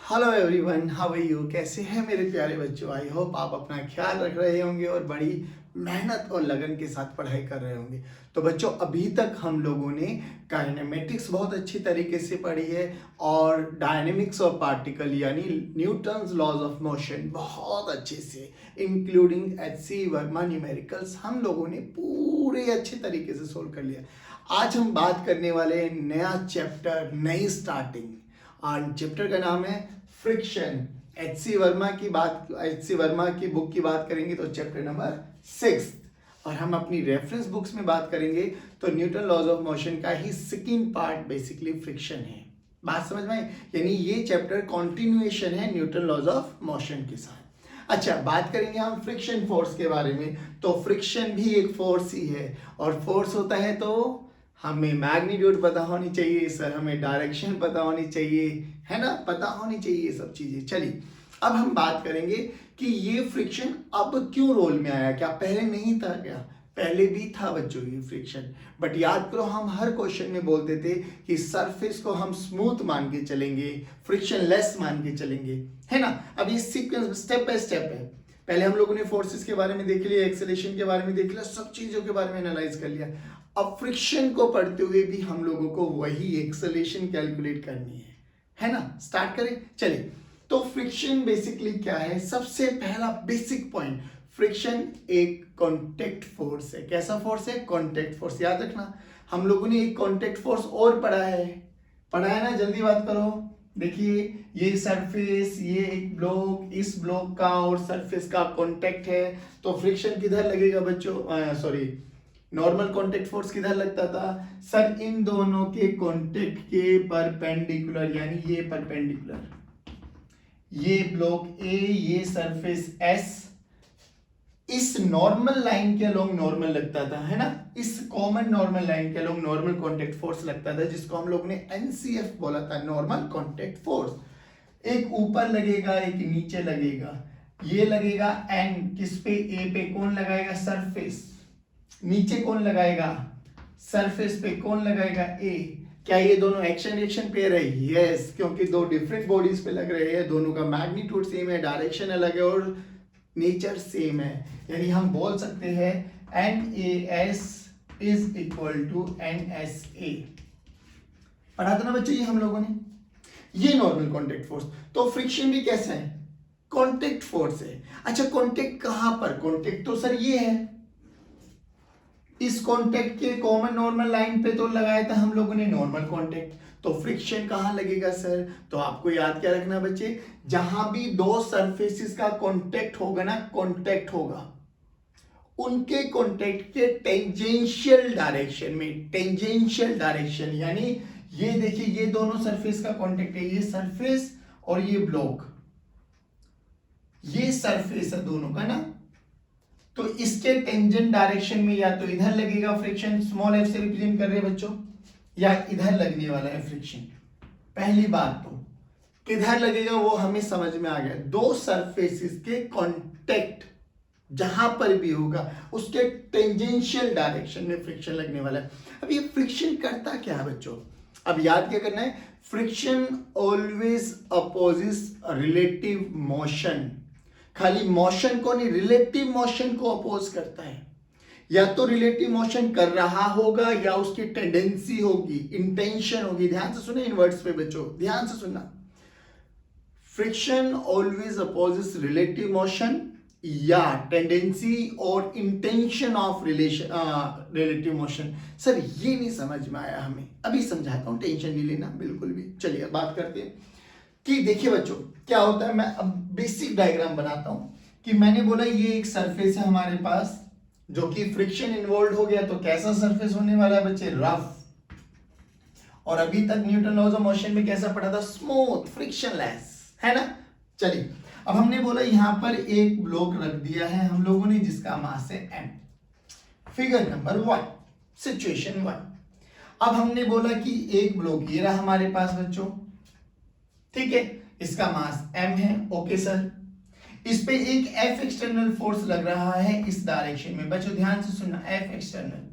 Hello everyone, how are you? कैसे हैं मेरे प्यारे बच्चों? आई होप आप अपना ख्याल रख रहे होंगे और बड़ी मेहनत और लगन के साथ पढ़ाई कर रहे होंगे। तो बच्चों, अभी तक हम लोगों ने काइनेमेटिक्स बहुत अच्छी तरीके से पढ़ी है और डायनेमिक्स ऑफ पार्टिकल यानी न्यूटन्स लॉज ऑफ मोशन बहुत अच्छे से, इंक्लूडिंग एच.सी. वर्मा न्यूमेरिकल्स, हम लोगों ने पूरे अच्छे तरीके से सोल्व कर लिया। आज हम बात करने वाले हैं नया चैप्टर, नई स्टार्टिंग, और चैप्टर का नाम है फ्रिक्शन। एच.सी. वर्मा की बुक की बात करेंगे तो चैप्टर नंबर 6, और हम अपनी रेफरेंस बुक्स में बात करेंगे तो न्यूटन लॉज ऑफ मोशन का ही सेकंड पार्ट बेसिकली फ्रिक्शन है। बात समझ में आई? यानी ये चैप्टर कॉन्टिन्यूएशन है न्यूटन लॉज ऑफ मोशन के साथ। अच्छा, बात करेंगे हम फ्रिक्शन फोर्स के बारे में। तो फ्रिक्शन भी एक फोर्स ही है, और फोर्स होता है तो हमें मैग्नीट्यूड पता होनी चाहिए सर, हमें डायरेक्शन पता होनी चाहिए, है ना, पता होनी चाहिए ये सब चीजें। चलिए, अब हम बात करेंगे कि ये फ्रिक्शन अब क्यों रोल में आया। क्या पहले नहीं था? क्या पहले भी था बच्चों ये फ्रिक्शन? बट याद करो, हम हर क्वेश्चन में बोलते थे कि सरफेस को हम स्मूथ मान के चलेंगे, फ्रिक्शन लेस मान के चलेंगे, है ना। अब ये सीक्वेंस स्टेप बाय स्टेप है। पहले हम लोगों ने फोर्सेस के बारे में देख लिया, एक्सेलरेशन के बारे में देख लिया, सब चीजों के बारे में एनालाइज कर लिया। अब फ्रिक्शन को पढ़ते हुए भी हम लोगों को वही एक्सेलरेशन कैलकुलेट करनी है ना। स्टार्ट करें, चलिए। तो फ्रिक्शन बेसिकली क्या है? सबसे पहला बेसिक पॉइंट, फ्रिक्शन एक कांटेक्ट फोर्स है। कैसा फोर्स है? Contact force. याद रखना, हम लोगों ने एक कांटेक्ट फोर्स और पढ़ा है ना, जल्दी बात करो। देखिए, ये सरफेस, ये एक ब्लॉक, इस ब्लॉक का और सरफेस का कांटेक्ट है, तो फ्रिक्शन किधर लगेगा बच्चों? सॉरी, नॉर्मल कांटेक्ट फोर्स किधर लगता था सर? इन दोनों के कांटेक्ट के परपेंडिकुलर, यानी ये परपेंडिकुलर, ये ब्लॉक ए, ये सरफेस एस, इस नॉर्मल लाइन के अलोंग नॉर्मल लगता था, है ना। इस कॉमन नॉर्मल लाइन के अलोंग नॉर्मल कांटेक्ट फोर्स लगता था, जिसको हम लोग ने एनसीएफ बोला था, नॉर्मल कांटेक्ट फोर्स। एक ऊपर लगेगा, एक नीचे लगेगा। ये लगेगा एन किस पे? ए पे। कौन लगाएगा? सरफेस। नीचे कौन लगाएगा? सरफेस पे। कौन लगाएगा? ए। क्या ये दोनों एक्शन रिएक्शन पेयर है? यस, क्योंकि दो डिफरेंट बॉडीज पे लग रहे हैं, दोनों का मैग्नीट्यूड सेम है, डायरेक्शन अलग है और नेचर सेम है। यानी हम बोल सकते हैं NAS is equal to NSA। पढ़ा था ना बच्चों ये हम लोगों ने। ये नॉर्मल कांटेक्ट फोर्स। तो फ्रिक्शन भी कैसा है? कांटेक्ट फोर्स है। अच्छा, कांटेक्ट कहां पर? कांटेक्ट तो सर ये है, इस कांटेक्ट के कॉमन नॉर्मल लाइन पे तो लगाया था हम लोगों ने नॉर्मल कांटेक्ट। तो फ्रिक्शन कहां लगेगा सर? तो आपको याद क्या रखना बच्चे, जहां भी दो सरफेसेस का कांटेक्ट होगा ना, कांटेक्ट होगा, उनके कांटेक्ट के टेंजेंशियल डायरेक्शन में, टेंजेंशियल डायरेक्शन यानी ये देखिए, ये दोनों सरफेस का कांटेक्ट है, ये सरफेस और ये ब्लॉक, ये सरफेस है दोनों का ना, तो इसके टेंजेंट डायरेक्शन में या तो इधर लगेगा फ्रिक्शन, स्मॉल एफ से रिप्रेजेंट कर रहे हैं बच्चों, या इधर लगने वाला है फ्रिक्शन। पहली बात तो किधर लगेगा वो हमें समझ में आ गया। दो सरफेसेस के कांटेक्ट जहां पर भी होगा उसके टेंजेंशियल डायरेक्शन में फ्रिक्शन लगने वाला है। अब ये फ्रिक्शन करता क्या है बच्चों? अब याद क्या करना है? Friction always opposes relative motion. खाली मोशन को नहीं, रिलेटिव मोशन को अपोज करता है। या तो रिलेटिव मोशन कर रहा होगा या उसकी टेंडेंसी होगी, इंटेंशन होगी। ध्यान से सुने इन वर्ड्स पे बच्चों, ध्यान से सुनना। Friction always opposes relative motion या टेंडेंसी और intention of relative motion. Sir ये नहीं समझ में आया हमें, अभी समझाता हूं, टेंशन नहीं लेना बिल्कुल भी। चलिए बात करते हैं कि देखिए बच्चों क्या होता है। मैं अब बेसिक डायग्राम बनाता हूं कि मैंने बोला ये एक सरफेस है हमारे पास, जो कि फ्रिक्शन इन्वॉल्व हो गया तो कैसा सरफेस होने वाला है बच्चे? रफ। और अभी तक न्यूटन लॉज ऑफ मोशन में कैसा पढ़ा था? स्मूथ, फ्रिक्शनलेस, है ना। चलिए, अब हमने बोला यहां पर एक ब्लॉक रख दिया है हम लोगों ने, जिसका मास है m। Figure number 1, situation 1। अब हमने बोला कि एक ब्लॉक ये रहा हमारे पास बच्चों, ठीक है, इसका मास m है। ओके सर, इस पे एक F एक्सटर्नल फोर्स लग रहा है इस डायरेक्शन में। बच्चों ध्यान से सुनना, F एक्सटर्नल।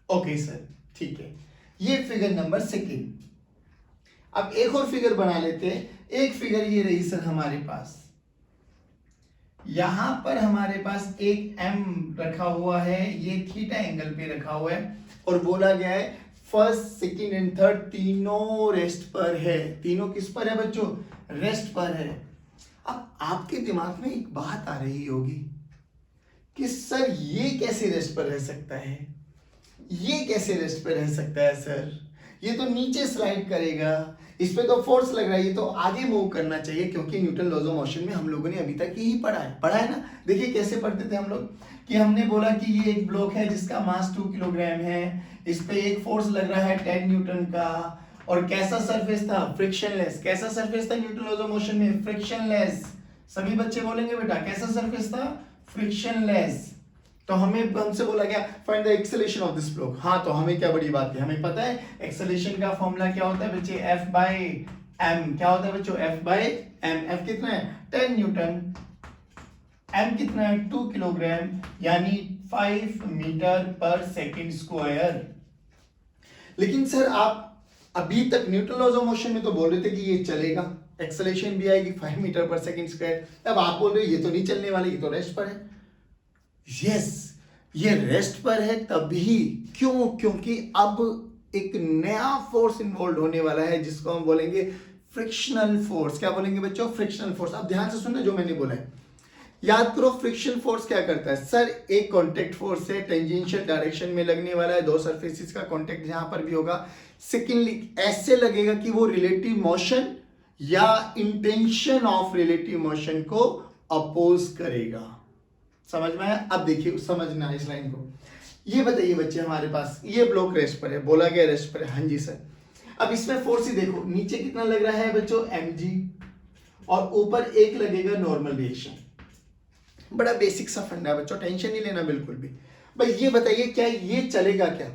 ओके सर, ठीक है, ये फिगर नंबर 2। अब एक और फिगर बना लेते हैं एक फिगर ये रही सर हमारे पास, यहां पर हमारे पास एक एम रखा हुआ है, ये थीटा एंगल पे रखा हुआ है और बोला गया है फर्स्ट सेकंड एंड थर्ड तीनों रेस्ट पर है। तीनों किस पर है बच्चों? रेस्ट पर है। अब आपके दिमाग में एक बात आ रही होगी कि सर ये कैसे रेस्ट पर रह सकता है, ये कैसे रेस्ट पर रह सकता है सर, ये तो नीचे स्लाइड करेगा, इस पे तो फोर्स लग रहा है, ये तो आगे मूव करना चाहिए, क्योंकि न्यूटन लॉज ऑफ मोशन में हम लोगों ने अभी तक यही पढ़ा है ना। देखिए कैसे पढ़ते थे हम लोग कि हमने बोला कि ये एक ब्लॉक है जिसका मास 2 किलोग्राम है, इस पे एक फोर्स लग रहा है 10 न्यूटन का, और कैसा सरफेस था? फ्रिक्शनलेस। कैसा सरफेस था न्यूटन लॉज ऑफ मोशन में? फ्रिक्शनलेस। सभी बच्चे बोलेंगे बेटा कैसा सरफेस था? फ्रिक्शनलेस। तो हमसे बोला गया find the acceleration of this block. हाँ, तो हमें क्या बड़ी बात है, हमें पता है एक्सेलरेशन का फॉर्मूला क्या होता है बच्चे? F by m। क्या होता है बच्चों? F by m। F कितना है? 10 न्यूटन। m कितना है? 2 किलोग्राम, यानी 5 मीटर पर सेकंड स्क्वायर। लेकिन सर आप अभी तक न्यूटन लॉज ऑफ मोशन में तो बोल रहे थे कि ये चलेगा, एक्सेलरेशन भी आएगी 5 मीटर पर सेकंड स्क्वायर। अब आप बोल रहे हो ये तो नहीं चलने वाला, ये तो रेस्ट पर है। यस, ये रेस्ट पर है तभी क्यों? क्योंकि अब एक नया फोर्स इन्वॉल्व होने वाला है जिसको हम बोलेंगे फ्रिक्शनल फोर्स। क्या बोलेंगे बच्चों? Frictional force. अब ध्यान से सुनना जो मैंने बोला है, याद करो फ्रिक्शन फोर्स क्या करता है सर? एक कांटेक्ट फोर्स है, टेंजेंशियल डायरेक्शन में लगने वाला है, दो सरफेसेस का कांटेक्ट यहां पर भी होगा। सेकेंडली ऐसे लगेगा कि वो रिलेटिव मोशन या इंटेंशन ऑफ रिलेटिव मोशन को अपोज करेगा। समझ में आया? अब देखिए समझना इस लाइन को। ये बताइए बच्चे, हमारे पास ये ब्लॉक रेस्ट पर है, बोला गया रेस्ट पर है, हाँ जी सर। अब इसमें फोर्स ही देखो, नीचे कितना लग रहा है बच्चों? mg, और ऊपर एक लगेगा नॉर्मल रिएक्शन। बड़ा बेसिक सा फंडा है बच्चों, टेंशन नहीं लेना बिल्कुल भी। भाई ये बताइए क्या ये चलेगा क्या?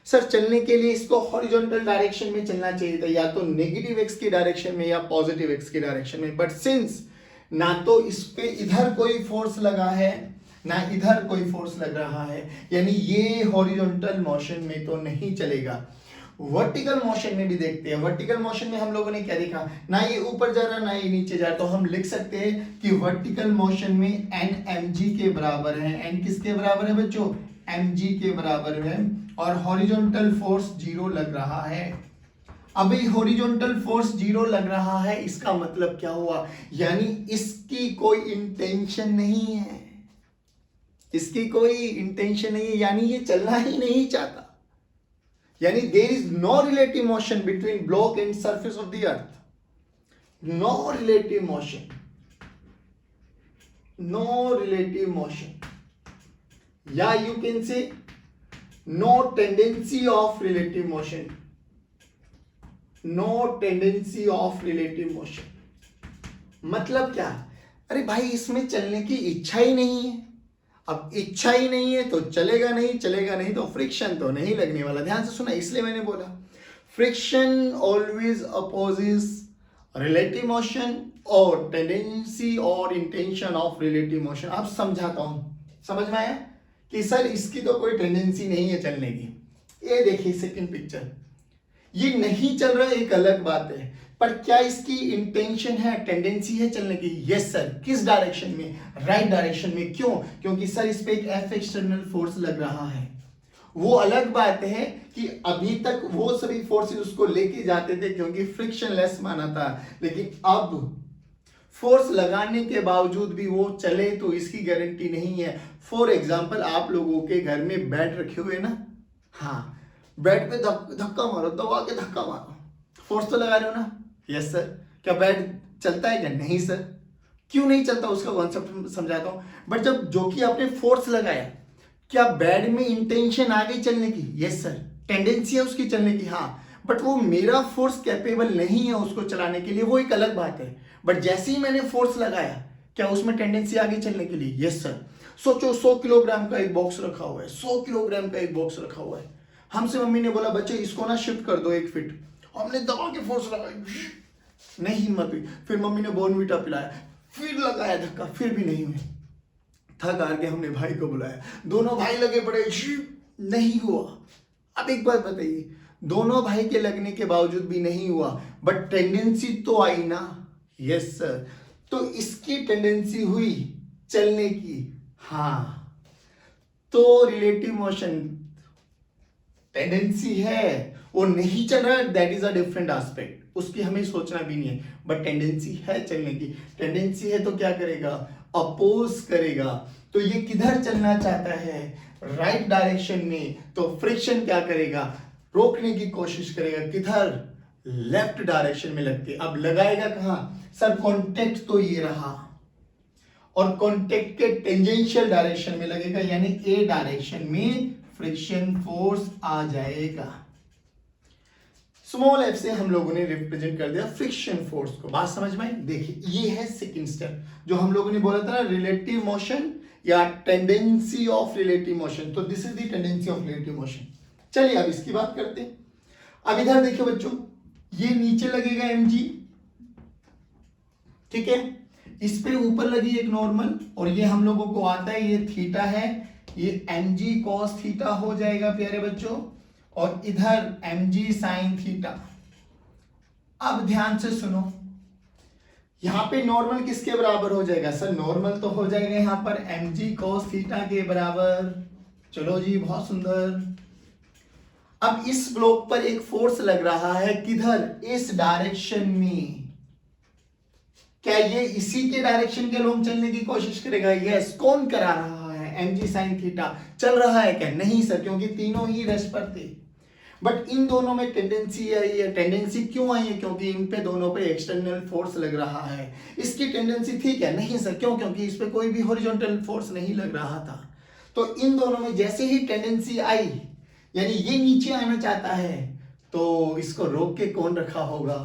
सर चलने के लिए इसको हॉरिजॉन्टल डायरेक्शन में चलना चाहिए था, या तो नेगेटिव एक्स की डायरेक्शन में या पॉजिटिव एक्स की डायरेक्शन में। बट सिंस ना तो इस पे इधर कोई फोर्स लगा है ना इधर कोई फोर्स लग रहा है, यानी ये हॉरिजॉन्टल मोशन में तो नहीं चलेगा। वर्टिकल मोशन में भी देखते हैं। वर्टिकल मोशन में हम लोगों ने क्या देखा? ना ये ऊपर जा रहा ना ये नीचे जा रहा। तो हम लिख सकते हैं कि वर्टिकल मोशन में n mg के बराबर है। n किसके बराबर है बच्चों? mg के बराबर है। और हॉरिजॉन्टल फोर्स 0 लग रहा है। अभी हॉरिजॉन्टल फोर्स 0 लग रहा है, इसका मतलब क्या हुआ? यानी इसकी कोई इंटेंशन नहीं है, इसकी कोई इंटेंशन नहीं है, यानी ये चलना ही नहीं चाहता। यानी there is no relative motion between block and surface of the earth. No relative motion, no relative motion, या you can say no tendency of relative motion. No tendency of relative motion मतलब क्या? अरे भाई इसमें चलने की इच्छा ही नहीं है। अब इच्छा ही नहीं है तो चलेगा नहीं, चलेगा नहीं तो फ्रिक्शन तो नहीं लगने वाला। ध्यान से सुना, इसलिए मैंने बोला friction always opposes relative motion और टेंडेंसी और इंटेंशन ऑफ रिलेटिव मोशन। अब समझाता हूं, समझ में आया कि सर इसकी तो कोई टेंडेंसी नहीं है चलने की। ये देखिए सेकंड पिक्चर, ये नहीं चल रहा एक अलग बात है, पर क्या इसकी इंटेंशन है, टेंडेंसी है चलने की? Yes sir. किस डायरेक्शन में? राइट डायरेक्शन में। क्यों? क्योंकि सर इस पे एक एफ एक्सटर्नल फोर्स लग रहा है। वो अलग बात है कि अभी तक वो सभी फोर्सेस उसको लेके जाते थे क्योंकि फ्रिक्शनलेस माना था, लेकिन अब फोर्स लगाने के बावजूद भी वो चले तो इसकी गारंटी नहीं है। फॉर एग्जाम्पल आप लोगों के घर में बेड रखे हुए ना, हाँ, बेड पे धक्का मारो, दबा के धक्का मारो, फोर्स तो लगा रहे हो ना? Yes sir. क्या बेड चलता है क्या? नहीं सर। क्यों नहीं चलता उसका कॉन्सेप्ट समझाता हूं। बट जब जो कि आपने फोर्स लगाया, क्या बेड में इंटेंशन आ गई चलने की? Yes sir. टेंडेंसी है उसकी चलने की, हाँ, बट वो मेरा फोर्स कैपेबल नहीं है उसको चलाने के लिए, वो एक अलग बात है। बट जैसे ही मैंने फोर्स लगाया, क्या उसमें टेंडेंसी आ गई चलने के लिए? Yes sir. सोचो 100 किलोग्राम का एक बॉक्स रखा हुआ है, 100 किलोग्राम का एक बॉक्स रखा हुआ है। हमसे मम्मी ने बोला बच्चे इसको ना शिफ्ट कर दो 1 फीट। हमने दबा के फोर्स लगाया, नहीं हिम्मत हुई। फिर मम्मी ने बॉर्नवीटा पिलाया, फिर लगाया धक्का, फिर भी नहीं हुई। थक हार के हमने भाई को बुलाया, दोनों भाई लगे पड़े, नहीं हुआ। अब एक बात बताइए, दोनों भाई के लगने के बावजूद भी नहीं हुआ, बट टेंडेंसी तो आई ना। Yes sir. तो इसकी टेंडेंसी हुई चलने की, हाँ। तो रिलेटिव मोशन टेंडेंसी है, वो नहीं चल रहा है, that is a different aspect, उसकी हमें सोचना भी नहीं है, बट टेंडेंसी है चलने की। टेंडेंसी है तो क्या करेगा, अपोज करेगा। तो ये किधर चलना चाहता है, राइट डायरेक्शन में, तो फ्रिक्शन क्या करेगा, रोकने की कोशिश करेगा, किधर, लेफ्ट डायरेक्शन में लग के। अब लगाएगा कहां सर, कॉन्टेक्ट तो ये रहा, और कॉन्टेक्ट के टेंजेंशियल डायरेक्शन में लगेगा, यानी ए डायरेक्शन में फ्रिक्शन फोर्स आ जाएगा। स्मॉल एफ से हम लोगों ने रिप्रेजेंट कर दिया फ्रिक्शन फोर्स को। बात समझ में आई? देखिए ये है सेकंड स्टेप, जो हम लोगों ने बोला था ना, रिलेटिव मोशन या टेंडेंसी ऑफ रिलेटिव मोशन। तो this is the tendency of relative motion. चलिए अब इसकी बात करते हैं। अब इधर देखिए बच्चों, ये नीचे लगेगा mg, ठीक है, इस पे ऊपर लगी एक नॉर्मल, और ये हम लोगों को आता है, ये थीटा है, ये mg cos थीटा हो जाएगा प्यारे बच्चों, और इधर mg sin थीटा। अब ध्यान से सुनो, यहां पे नॉर्मल किसके बराबर हो जाएगा सर, नॉर्मल तो हो जाएगा यहां पर mg cos थीटा के बराबर। चलो जी, बहुत सुंदर। अब इस ब्लॉक पर एक फोर्स लग रहा है, किधर, इस डायरेक्शन में। क्या ये इसी के डायरेक्शन के लोग चलने की कोशिश करेगा? यस। कौन करा रहा है, mg sin थीटा चल रहा है क्या? नहीं सर, क्योंकि तीनों ही रेस्ट पर थे। बट इन दोनों में टेंडेंसी आई है। टेंडेंसी क्यों आई है? क्योंकि इन पे दोनों पे एक्सटर्नल फोर्स लग रहा है। इसकी टेंडेंसी थी क्या? नहीं सर। क्यों? क्योंकि इस पे कोई भी हॉरिजॉन्टल फोर्स नहीं लग रहा था। तो इन दोनों में जैसे ही टेंडेंसी आई, यानी ये नीचे आना चाहता है, तो इसको रोक के कौन रखा होगा,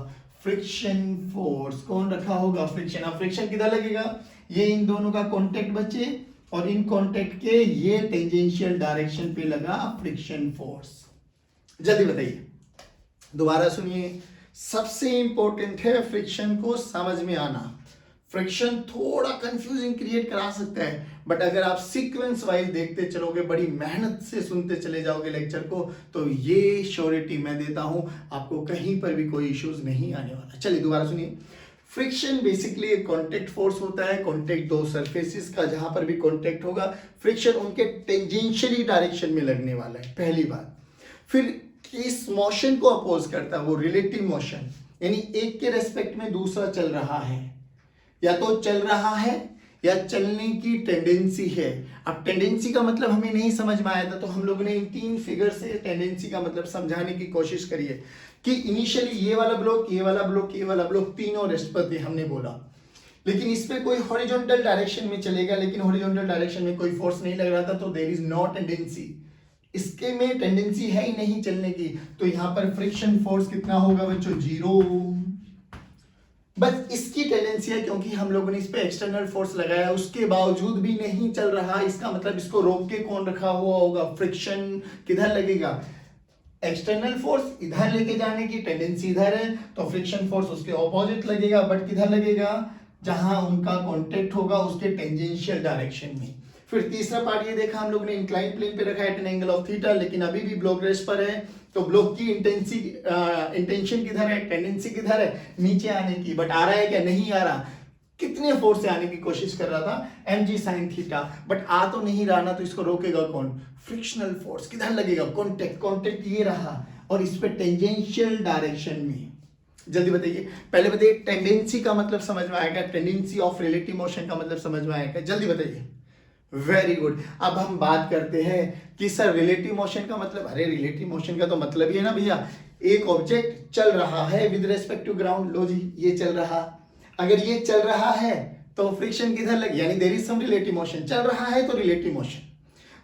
फ्रिक्शन फोर्स। कौन रखा होगा, फ्रिक्शन। अब फ्रिक्शन किधर लगेगा, ये इन दोनों का कांटेक्ट बचे, और इन कांटेक्ट के ये टेंजेंशियल डायरेक्शन पे लगा फ्रिक्शन फोर्स। जल्दी बताइए, दोबारा सुनिए। सबसे इंपॉर्टेंट है फ्रिक्शन को समझ में आना। फ्रिक्शन थोड़ा कंफ्यूजिंग क्रिएट करा सकता है, बट अगर आप सीक्वेंस वाइज देखते चलोगे, बड़ी मेहनत से सुनते चले जाओगे लेक्चर को, तो ये श्योरिटी मैं देता हूं, आपको कहीं पर भी कोई इश्यूज नहीं आने वाला। चलिए दोबारा सुनिए। फ्रिक्शन बेसिकली एक कांटेक्ट फोर्स होता है। कांटेक्ट दो सरफेसेस का, जहां पर भी कांटेक्ट होगा, फ्रिक्शन उनके टेंजेंशियली डायरेक्शन में लगने वाला है, पहली बात। फिर इस मोशन को अपोज करता है वो रिलेटिव मोशन, यानी एक के रेस्पेक्ट में दूसरा चल रहा है, या तो चल रहा है या चलने की टेंडेंसी है। अब टेंडेंसी का मतलब हमें नहीं समझ में आया था, तो हम लोगों ने इन तीन फिगर से टेंडेंसी का मतलब समझाने की कोशिश करी है कि इनिशियली ये वाला ब्लॉक, ये वाला ब्लॉक, ये वाला ब्लॉक, तीनों रेस्ट पर थे, हमने बोला। लेकिन इस पे कोई हॉरिजॉन्टल डायरेक्शन में चलेगा, लेकिन हॉरिजॉन्टल डायरेक्शन में कोई फोर्स नहीं लग रहा था, तो देयर इज नो टेंडेंसी। इसके में टेंडेंसी है ही नहीं चलने की, तो यहां पर फ्रिक्शन फोर्स कितना होगा बच्चों, 0। बस इसकी टेंडेंसी है, क्योंकि हम लोगों ने इस पे एक्सटर्नल फोर्स लगाया, उसके बावजूद भी नहीं चल रहा। इसका मतलब इसको रोक के कौन रखा हुआ होगा, फ्रिक्शन। किधर लगेगा, एक्सटर्नल फोर्स इधर लेके जाने की टेंडेंसी इधर है, तो फ्रिक्शन फोर्स उसके ऑपोजिट लगेगा, बट किधर लगेगा, जहां उनका कांटेक्ट होगा उसके टेंजेंशियल डायरेक्शन में। फिर तीसरा पार्ट ये देखा हम लोग ने, इंक्लाइन प्लेन पे रखा है at an angle of theta, लेकिन अभी भी ब्लॉक रेस्ट पर है, तो ब्लॉक की इंटेंशन किधर है, टेंडेंसी किधर है, नीचे आने की। बट आ रहा है क्या, नहीं आ रहा। कितने फोर्स से आने की कोशिश कर रहा था, mg sin थीटा, बट आ तो नहीं रहा ना, तो इसको रोकेगा कौन, फ्रिक्शनल फोर्स। किधर लगेगा, कांटेक्ट। कांटेक्ट ये रहा, और इस पे टेंजेंशियल डायरेक्शन में। जल्दी बताइए, पहले बताइए टेंडेंसी का मतलब समझ में आएगा, टेंडेंसी ऑफ रिलेटिव मोशन का मतलब समझ में आएगा, जल्दी बताइए। Very good. अब हम बात करते हैं कि सर रिलेटिव मोशन का मतलब, अरे रिलेटिव मोशन का तो मतलब ही है ना भैया, एक ऑब्जेक्ट चल रहा है विद रेस्पेक्ट टू ग्राउंड। लो जी, ये चल रहा, अगर ये चल रहा है तो फ्रिक्शन किधर लगे, यानी there is some relative motion. चल रहा है तो रिलेटिव मोशन।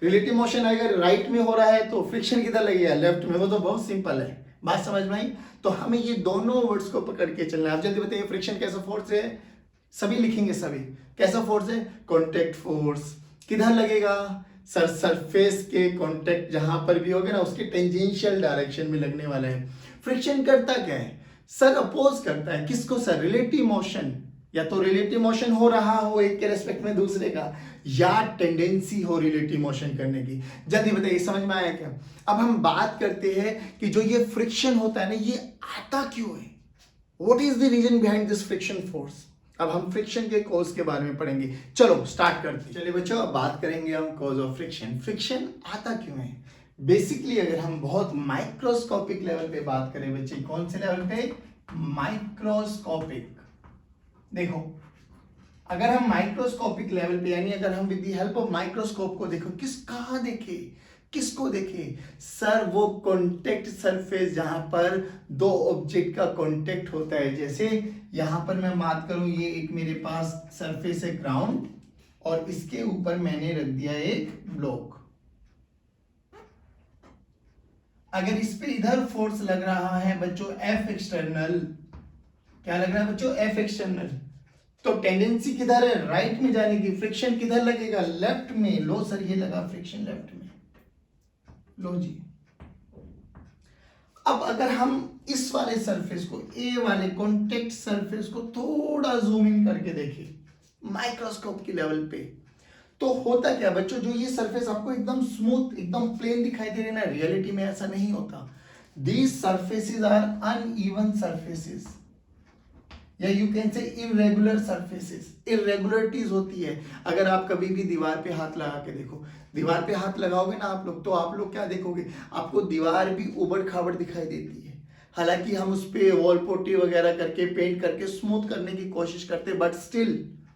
रिलेटिव मोशन अगर राइट में हो रहा है तो फ्रिक्शन किधर लगेगा, लेफ्ट में। वो तो बहुत सिंपल है, बात समझ में आई। तो हमें ये दोनों वर्ड्स को पकड़ के चलना है। आप जल्दी बताइए, फ्रिक्शन कैसा फोर्स है, सभी लिखेंगे, सभी कैसा फोर्स है, कॉन्टेक्ट फोर्स। किधर लगेगा, सरफेस के कांटेक्ट जहां पर भी होगा ना, उसके टेंजेंशियल डायरेक्शन में लगने वाला है। फ्रिक्शन करता क्या है सर, अपोज करता है किसको सर, रिलेटिव मोशन। या तो रिलेटिव मोशन हो रहा हो एक के रेस्पेक्ट में दूसरे का, या टेंडेंसी हो रिलेटिव मोशन करने की। जल्दी बताइए, समझ में आया क्या। अब हम बात करते हैं कि जो ये फ्रिक्शन होता है ना, ये आता क्यों है। What is the reason behind this friction force. अब हम फ्रिक्शन के कॉज के बारे में पढ़ेंगे। चलो स्टार्ट करते हैं। चलिए बच्चों, अब बात करेंगे हम कॉज ऑफ फ्रिक्शन। फ्रिक्शन आता क्यों है? बेसिकली अगर हम बहुत माइक्रोस्कोपिक लेवल पे बात करें बच्चे, कौन से लेवल पे? माइक्रोस्कोपिक। देखो, अगर हम माइक्रोस्कोपिक लेवल पे, यानी अगर हम with the help of microscope को देखो, कहाँ देखे, किसको देखे? सर, वो कॉन्टेक्ट सरफेस जहां पर दो ऑब्जेक्ट का कॉन्टेक्ट होता है। जैसे यहां पर मैं बात करूं, ये एक मेरे पास सरफेस है ग्राउंड, और इसके ऊपर मैंने रख दिया एक ब्लॉक। अगर इस पे इधर फोर्स लग रहा है बच्चों एफ एक्सटर्नल, क्या लग रहा है बच्चों? F external. तो टेंडेंसी किधर है? राइट में जाने की। फ्रिक्शन किधर लगेगा? लेफ्ट में। लो सर, ये लगा फ्रिक्शन लेफ्ट में। लो जी। अब अगर हम इस वाले सरफेस को, ए वाले कॉन्टेक्ट सरफेस को थोड़ा जूम इन करके देखें माइक्रोस्कोप की लेवल पे, तो होता क्या बच्चों? जो ये सरफेस आपको एकदम स्मूथ, एकदम प्लेन दिखाई दे रही है ना, रियलिटी में ऐसा नहीं होता। These surfaces are uneven surfaces, या you can say irregular surfaces. Irregularities होती है। अगर आप कभी भी दीवार पे हाथ लगा के देखो, दीवार पे हाथ लगाओगे ना आप लोग, तो आप लोग क्या देखोगे? आपको दीवार भी उबड़ खाबड़ दिखाई देती है। हालांकि हम उस पे वॉल पुट्टी वगैरह करके, पेंट करके स्मूथ करने की कोशिश करते, बट स्टिल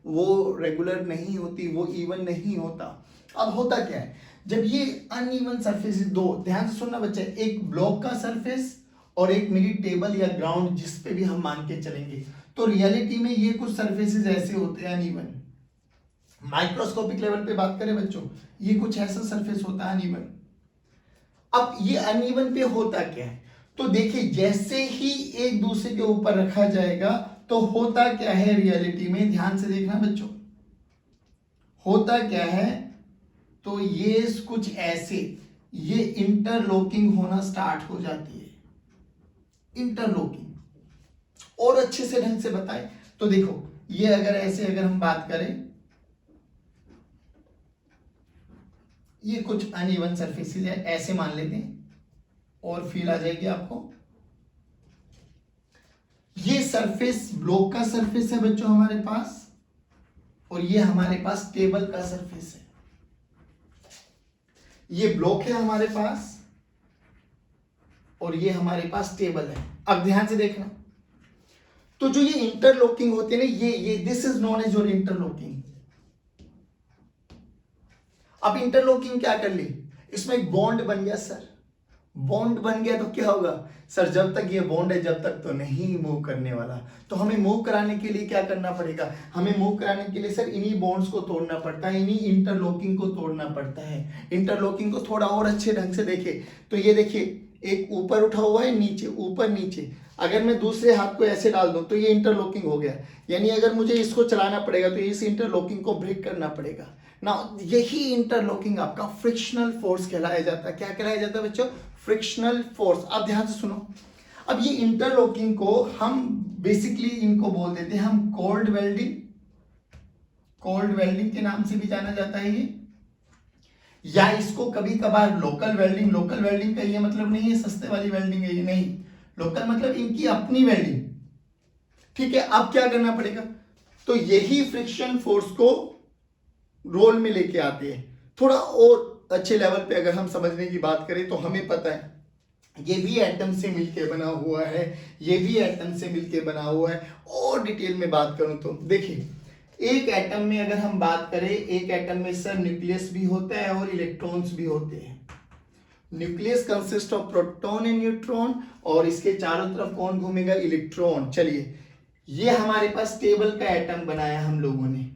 वो रेगुलर नहीं होती, वो इवन नहीं होता। अब होता क्या है, जब ये अनइवन सरफेसेस, दो, ध्यान से सुनना बच्चे, एक ब्लॉक का सरफेस और एक मेरी टेबल या ग्राउंड, जिस पे भी हम मान के चलेंगे, तो रियलिटी में ये कुछ सरफेसेस ऐसे होते हैं अनइवन। माइक्रोस्कोपिक लेवल पे बात करें बच्चों, ये कुछ ऐसा सरफेस होता है अनइवन। अब ये अनइवन पे होता क्या है? तो देखिए, जैसे ही एक दूसरे के ऊपर रखा जाएगा तो होता क्या है रियलिटी में, ध्यान से देखना बच्चों, होता क्या है? तो ये कुछ ऐसे, ये इंटरलॉकिंग होना स्टार्ट हो जाती है। इंटरलॉकिंग और अच्छे से ढंग से बताएं तो देखो, ये अगर ऐसे अगर हम बात करें, ये कुछ अनइवन सरफेसेस है, ऐसे मान लेते हैं, और फील आ जाएगी आपको। ये सरफेस ब्लॉक का सरफेस है बच्चों हमारे पास, और ये हमारे पास टेबल का सरफेस है। ये ब्लॉक है हमारे पास, और ये हमारे पास टेबल है। अब ध्यान से देखना, तो जो ये इंटरलॉकिंग होती है ना, ये this is known as your interlocking. अब इंटरलॉकिंग क्या कर ली? इसमें एक बॉन्ड बन गया सर। बॉन्ड बन गया तो क्या होगा सर? जब तक ये बॉन्ड है, जब तक तो नहीं मूव करने वाला। तो हमें मूव कराने के लिए क्या करना पड़ेगा? हमें मूव कराने के लिए सर इन्हीं बॉन्ड्स को तोड़ना पड़ता है, इन्हीं इंटरलॉकिंग को तोड़ना पड़ता है। इंटरलॉकिंग को थोड़ा और अच्छे ढंग से देखे तो ये देखिए, एक ऊपर उठा हुआ है, नीचे, ऊपर नीचे। अगर मैं दूसरे हाथ को ऐसे डाल दूं तो ये इंटरलॉकिंग हो गया। यानी अगर मुझे इसको चलाना पड़ेगा तो इस इंटरलॉकिंग को ब्रेक करना पड़ेगा ना। यही इंटरलॉकिंग आपका फ्रिक्शनल फोर्स कहलाया जाता है। क्या कहलाया जाता है बच्चों? Frictional force. अब ध्यान से सुनो, अब ये इंटरलॉकिंग को हम बेसिकली इनको बोल देते हैं हम कोल्ड वेल्डिंग। कोल्ड वेल्डिंग के नाम से भी जाना जाता है ये, या इसको कभी कभार लोकल वेल्डिंग। लोकल वेल्डिंग का ये मतलब नहीं है सस्ते वाली वेल्डिंग है ये, नहीं। लोकल मतलब इनकी अपनी वेल्डिंग, ठीक है। अब क्या करना पड़ेगा? तो यही फ्रिक्शन फोर्स को रोल में लेके आते हैं। थोड़ा और अच्छे लेवल पे अगर हम समझने की बात करें तो हमें पता है ये भी एटम से मिलके बना हुआ है, ये भी एटम से मिलके बना हुआ है। और डिटेल में बात करूं तो देखिए, एक एटम में अगर हम बात करें, एक एटम में सर न्यूक्लियस भी होता है और इलेक्ट्रॉन्स भी होते हैं। Nucleus consist of proton and neutron, और इसके चारों तरफ कौन घूमेगा? इलेक्ट्रॉन। चलिए, ये हमारे पास टेबल का एटम बनाया हम लोगों ने,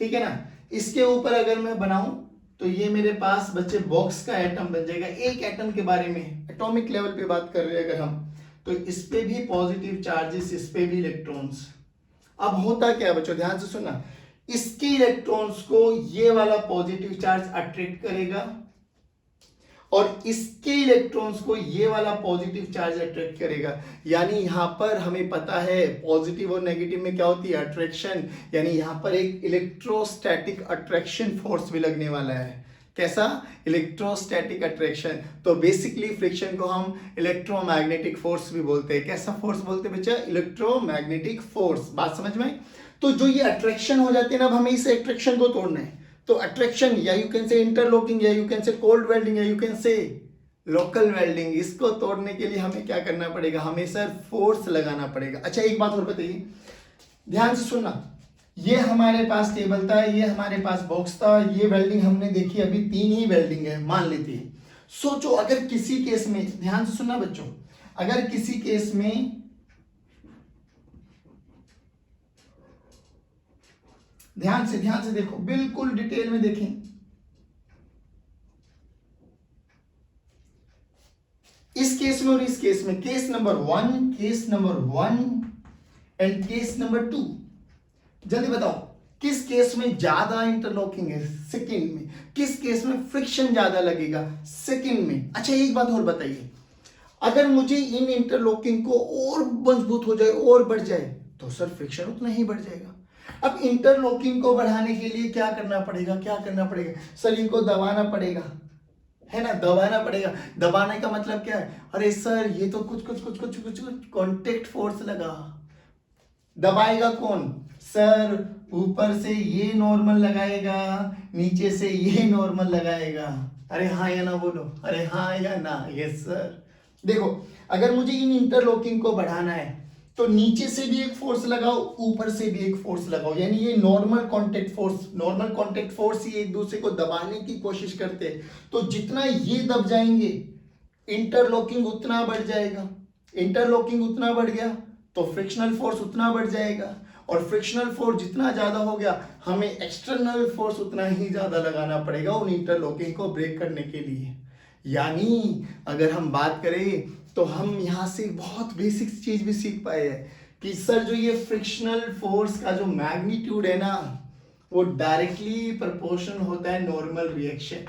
ठीक है ना। इसके ऊपर अगर मैं बनाऊं तो ये मेरे पास बच्चे बॉक्स का एटम बन जाएगा। एक एटम के बारे में एटॉमिक लेवल पे बात कर रहे हैं अगर हम, तो इस पे भी पॉजिटिव चार्जेस, इस पे भी इलेक्ट्रॉन्स। अब होता क्या बच्चों, ध्यान से सुनना, इसके इलेक्ट्रॉन्स को ये वाला पॉजिटिव चार्ज अट्रैक्ट करेगा, और इसके इलेक्ट्रॉन्स को ये वाला पॉजिटिव चार्ज अट्रैक्ट करेगा। यानी यहां पर हमें पता है पॉजिटिव और नेगेटिव में क्या होती है? अट्रैक्शन। यानी यहां पर एक इलेक्ट्रोस्टैटिक अट्रैक्शन फोर्स भी लगने वाला है। कैसा? Electrostatic attraction. तो बेसिकली फ्रिक्शन को हम इलेक्ट्रोमैग्नेटिक फोर्स भी बोलते हैं। कैसा फोर्स बोलते हैं बच्चा? Electromagnetic force. बात समझ में आई? तो जो ये अट्रैक्शन हो जाती है ना, अब हमें इस अट्रैक्शन को तोड़ना है। तो अट्रैक्शन, या यू कैन से इंटरलॉकिंग, या you can say cold welding, या you can say local welding, इसको तोड़ने के लिए हमें क्या करना पड़ेगा? हमें सर फोर्स लगाना पड़ेगा। अच्छा एक बात और बताइए, ध्यान से सुनना। ये हमारे पास टेबल था, ये हमारे पास बॉक्स था, ये वेल्डिंग हमने देखी, अभी 3 ही वेल्डिंग है मान लेती है। सोचो अगर किसी केस में, ध्यान से सुनना बच्चों, अगर किसी केस में ध्यान से देखो, बिल्कुल डिटेल में देखें। इस केस में और इस केस में, case number 1 and case number 2, जल्दी बताओ किस केस में ज्यादा इंटरलॉकिंग है? सेकंड में। किस केस में फ्रिक्शन ज्यादा लगेगा? सेकंड में। अच्छा एक बात और बताइए, अगर मुझे इन इंटरलॉकिंग को और मजबूत हो जाए और बढ़ जाए तो सर फ्रिक्शन उतना ही बढ़ जाएगा। अब इंटरलॉकिंग को बढ़ाने के लिए क्या करना पड़ेगा? सर इनको दबाना पड़ेगा, है ना, दबाना पड़ेगा। दबाने का मतलब क्या है? अरे सर ये तो कुछ कांटेक्ट फोर्स लगा। दबाएगा कौन? सर ऊपर से ये नॉर्मल लगाएगा, नीचे से ये नॉर्मल लगाएगा। अरे हाँ या ना बोलो, अरे हाँ या ना? Yes sir. देखो अगर मुझे इन इंटरलॉकिंग को बढ़ाना है तो नीचे से भी एक फोर्स लगाओ, ऊपर से भी एक फोर्स लगाओ, यानी ये नॉर्मल कांटेक्ट फोर्स ही एक दूसरे को दबाने की कोशिश करते हैं। तो जितना ये दब जाएंगे इंटरलॉकिंग उतना बढ़ जाएगा। इंटरलॉकिंग उतना बढ़ गया तो फ्रिक्शनल फोर्स उतना बढ़ जाएगा, और फ्रिक्शनल फोर्स जितना ज्यादा हो गया हमें एक्सटर्नल फोर्स उतना ही ज्यादा लगाना पड़ेगा उन इंटरलॉकिंग को ब्रेक करने के लिए। यानी अगर हम बात करें तो हम यहाँ से बहुत बेसिक चीज भी सीख पाए हैं कि सर जो ये फ्रिक्शनल फोर्स का जो मैग्नीट्यूड है ना, वो डायरेक्टली प्रोपोर्शनल होता है नॉर्मल रिएक्शन।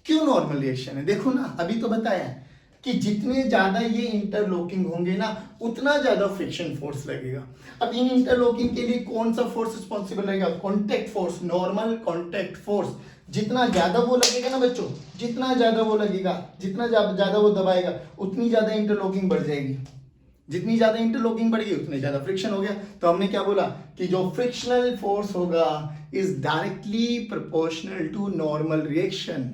क्यों नॉर्मल रिएक्शन है? देखो ना, अभी तो बताया कि जितने ज्यादा ये इंटरलॉकिंग होंगे ना उतना ज्यादा फ्रिक्शन फोर्स लगेगा। अब इन इंटरलॉकिंग के लिए कौन सा फोर्स रिस्पॉन्सिबल रहेगा? Contact force, normal contact force. जितना ज्यादा वो लगेगा ना बच्चों, जितना ज्यादा वो लगेगा, जितना ज्यादा वो दबाएगा, उतनी ज्यादा इंटरलॉकिंग बढ़ जाएगी। जितनी ज्यादा इंटरलॉकिंग बढ़ेगी उतने ज्यादा फ्रिक्शन हो गया। तो हमने क्या बोला कि जो फ्रिक्शनल फोर्स होगा is directly proportional to normal reaction.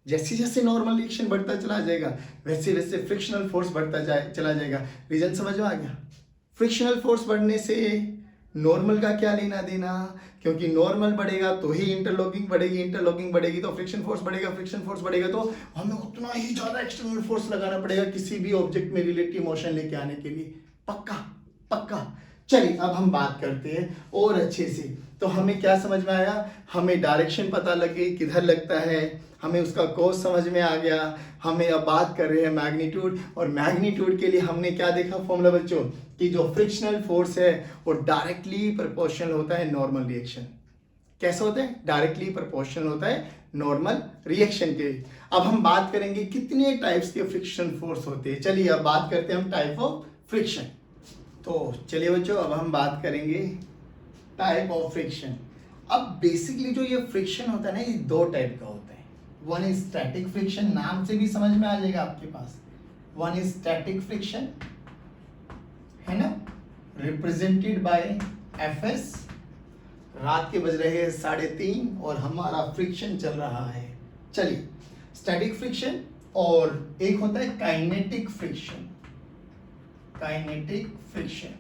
जैसे जैसे नॉर्मल रिएक्शन बढ़ता चला जाएगा वैसे वैसे फ्रिक्शनल फोर्स बढ़ता चला जाएगा। रीजन समझ में आ गया? फ्रिक्शनल फोर्स बढ़ने से नॉर्मल का क्या लेना देना? क्योंकि नॉर्मल बढ़ेगा तो ही इंटरलॉकिंग बढ़ेगी, इंटरलॉकिंग बढ़ेगी तो फ्रिक्शन फोर्स बढ़ेगा, फ्रिक्शन फोर्स बढ़ेगा तो हमें उतना ही ज्यादा एक्सटर्नल फोर्स लगाना पड़ेगा किसी भी ऑब्जेक्ट में रिलेटिव मोशन लेके आने के लिए। पक्का। चलिए अब हम बात करते हैं और अच्छे से। तो हमें क्या समझ में आया? हमें डायरेक्शन पता लगे किधर लगता है, हमें उसका कोस समझ में आ गया। हमें अब बात कर रहे हैं मैग्नीट्यूड, और मैग्नीट्यूड के लिए हमने क्या देखा फॉर्मूला बच्चों कि जो फ्रिक्शनल फोर्स है वो डायरेक्टली प्रोपोर्शनल होता है नॉर्मल रिएक्शन। कैसे होता है? डायरेक्टली प्रोपोर्शनल होता है नॉर्मल रिएक्शन के। अब हम बात करेंगे कितने टाइप्स के फ्रिक्शन फोर्स होते हैं। चलिए अब बात करते हैं हम टाइप ऑफ फ्रिक्शन। तो चलिए बच्चों अब हम बात करेंगे टाइप ऑफ फ्रिक्शन। अब बेसिकली जो ये फ्रिक्शन होता है ना, ये 2 टाइप का होता है। वन इज स्टैटिक फ्रिक्शन, नाम से भी समझ में आ जाएगा आपके पास। वन इज स्टैटिक फ्रिक्शन, है ना, रिप्रेजेंटेड बाय Fs। रात के बज रहे हैं 3:30 और हमारा फ्रिक्शन चल रहा है। चलिए स्टैटिक फ्रिक्शन, और एक होता है kinetic friction. Kinetic friction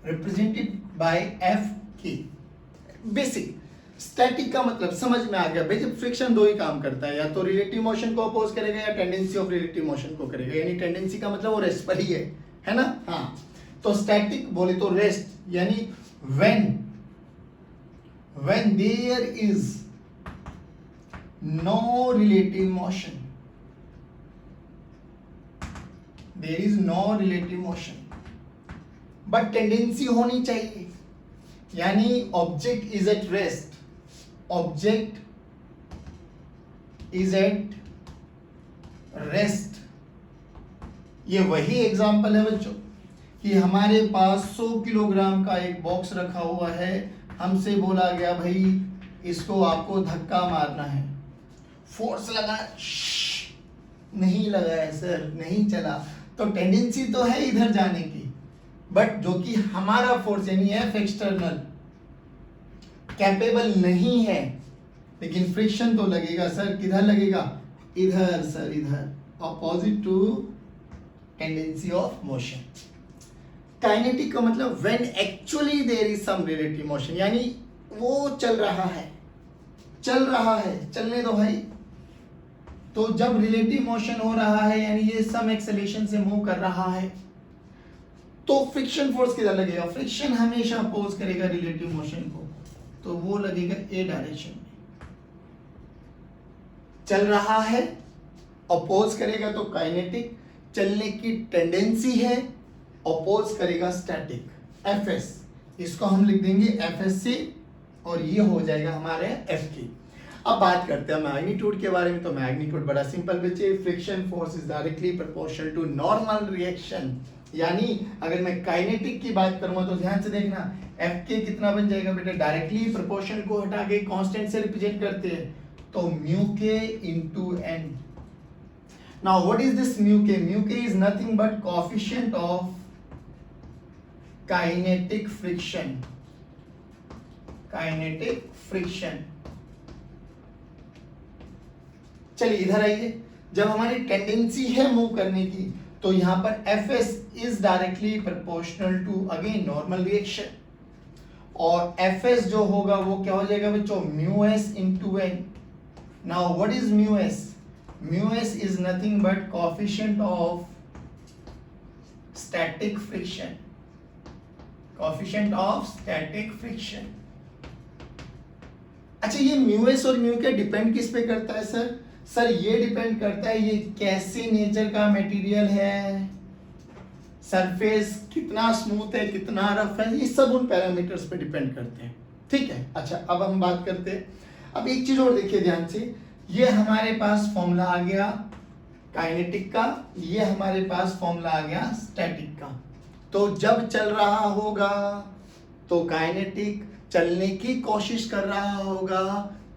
represented by Fk। Basic static का मतलब समझ में आ गया भाई, जब फ्रिक्शन 2 ही काम करता है, या तो रिलेटिव मोशन को अपोज करेगा या टेंडेंसी ऑफ रिलेटिव मोशन को करेगा। यानी टेंडेंसी का मतलब वो रेस्ट पर ही है ना। हाँ, तो स्टैटिक बोले तो रेस्ट, यानी when there is no relative motion, there is no relative motion but tendency होनी चाहिए, यानी object is at rest, object is at rest. ये वही एग्जांपल है बच्चों कि हमारे पास 100 किलोग्राम का एक बॉक्स रखा हुआ है, हमसे बोला गया भाई इसको आपको धक्का मारना है, फोर्स लगा, नहीं लगा है सर, नहीं चला, तो टेंडेंसी तो है इधर जाने की, बट जो कि हमारा फोर्स यानी एफ एक्सटर्नल कैपेबल नहीं है, लेकिन फ्रिक्शन तो लगेगा सर। किधर लगेगा? इधर सर, इधर, opposite to tendency of motion. Kinetic का मतलब when actually there is some relative motion, यानी वो चल रहा है, चलने दो भाई। तो जब रिलेटिव मोशन हो रहा है यानी ये सम एक्सेलेरेशन से मूव कर रहा है, तो फ्रिक्शन फोर्स किधर लगेगा? फ्रिक्शन हमेशा अपोज करेगा रिलेटिव मोशन को, तो वो लगेगा ए डायरेक्शन में। चल रहा है, अपोज करेगा तो काइनेटिक, चलने की टेंडेंसी है, अपोज करेगा स्टैटिक, एफ एस। इसको हम लिख देंगे एफ एस सी और ये हो जाएगा हमारे एफ की। अब बात करते हैं मैग्नीट्यूड के बारे में। तो मैग्नीट्यूड बड़ा सिंपल बच्चे, friction force is directly proportional to normal reaction. यानी अगर मैं काइनेटिक की बात करूंगा तो ध्यान से देखना, एफ के कितना बन जाएगा बेटा? डायरेक्टली प्रोपोर्शन को हटा के कांस्टेंट से रिप्रेजेंट करते हैं, तो mu K into N. Now what is this mu K? Mu K is nothing but coefficient of kinetic friction, kinetic friction. चलिए इधर आइए, जब हमारी टेंडेंसी है मूव करने की, तो यहां पर F S is directly proportional to again normal reaction, और एफ एस जो होगा वो क्या हो जाएगा बच्चों? Mu S into N. Now what is mu S? Mu S is nothing but coefficient of static friction, coefficient of static friction. अच्छा, ये म्यू एस और म्यू के डिपेंड किस पे करता है सर? सर ये डिपेंड करता है ये कैसे नेचर का मटेरियल है, सरफेस कितना स्मूथ है, कितना रफ है, ये सब उन पैरामीटर्स पे डिपेंड करते हैं। ठीक है, अच्छा अब हम बात करते हैं। अब एक चीज और देखिए ध्यान से, ये हमारे पास फॉर्मूला आ गया काइनेटिक का, ये हमारे पास फॉर्मूला आ गया स्टैटिक का। तो जब चल रहा होगा तो काइनेटिक, चलने की कोशिश कर रहा होगा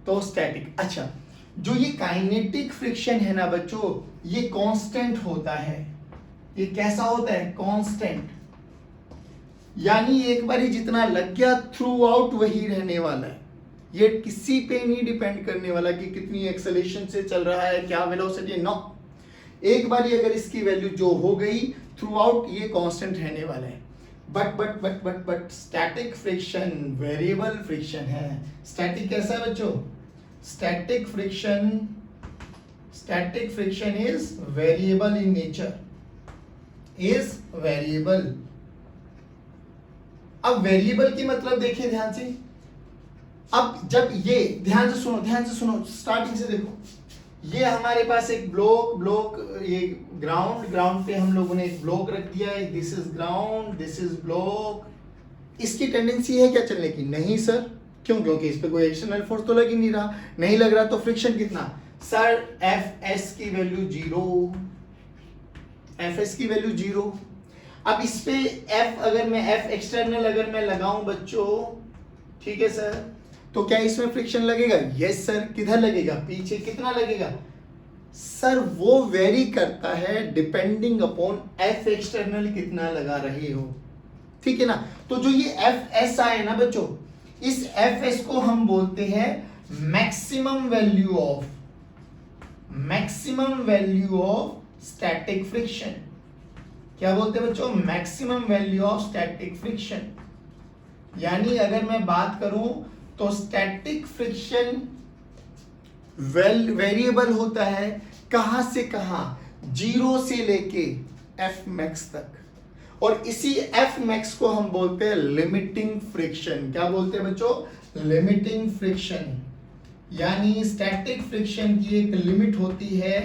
तो स्टैटिक। अच्छा, जो ये काइनेटिक फ्रिक्शन है ना बच्चों, ये कांस्टेंट होता है। ये कैसा होता है? कांस्टेंट, यानी एक बार ही जितना लग गया थ्रू आउट वही रहने वाला है। ये किसी पे नहीं डिपेंड करने वाला कि कितनी एक्सेलेरेशन से चल रहा है, क्या वेलोसिटी, नो। एक बार अगर इसकी वैल्यू जो हो गई थ्रू आउट, ये कांस्टेंट रहने वाला है। But static friction variable friction है। स्टैटिक कैसा है बच्चों? Static friction is variable in nature, is variable. अब वेरिएबल की मतलब देखिए ध्यान से, अब जब ये ध्यान से सुनो, स्टार्टिंग से देखो, ये हमारे पास एक ब्लॉक, ये ग्राउंड पे हम लोगों ने एक ब्लॉक रख दिया है, this is ground, this is block. इसकी टेंडेंसी है क्या चलने की? नहीं सर, क्यों? क्योंकि इस पे कोई एक्सटर्नल फोर्स तो लग ही नहीं रहा, नहीं लग रहा, तो फ्रिक्शन कितना? सर एफ एस की वैल्यू 0, एफ एस की वैल्यू 0। अब इस पे एफ, अगर मैं एफ एक्सटर्नल अगर मैं लगाऊं बच्चों, ठीक है सर, तो क्या इसमें फ्रिक्शन लगेगा? Yes sir. किधर लगेगा? पीछे। कितना लगेगा? सर वो वेरी करता है डिपेंडिंग अपॉन एफ एक्सटर्नल कितना लगा रहे हो, ठीक है ना। तो जो ये एफ एस आए ना बच्चों, इस एफ एस को हम बोलते हैं maximum value of static friction. क्या बोलते हैं बच्चों? Maximum value of static friction. यानी अगर मैं बात करूं तो स्टैटिक फ्रिक्शन वेरिएबल होता है कहां से कहां? 0 से लेके एफ मैक्स तक, और इसी एफ मैक्स को हम बोलते हैं लिमिटिंग फ्रिक्शन। क्या बोलते हैं बच्चों? Limiting friction. यानी स्टैटिक फ्रिक्शन की एक लिमिट होती है,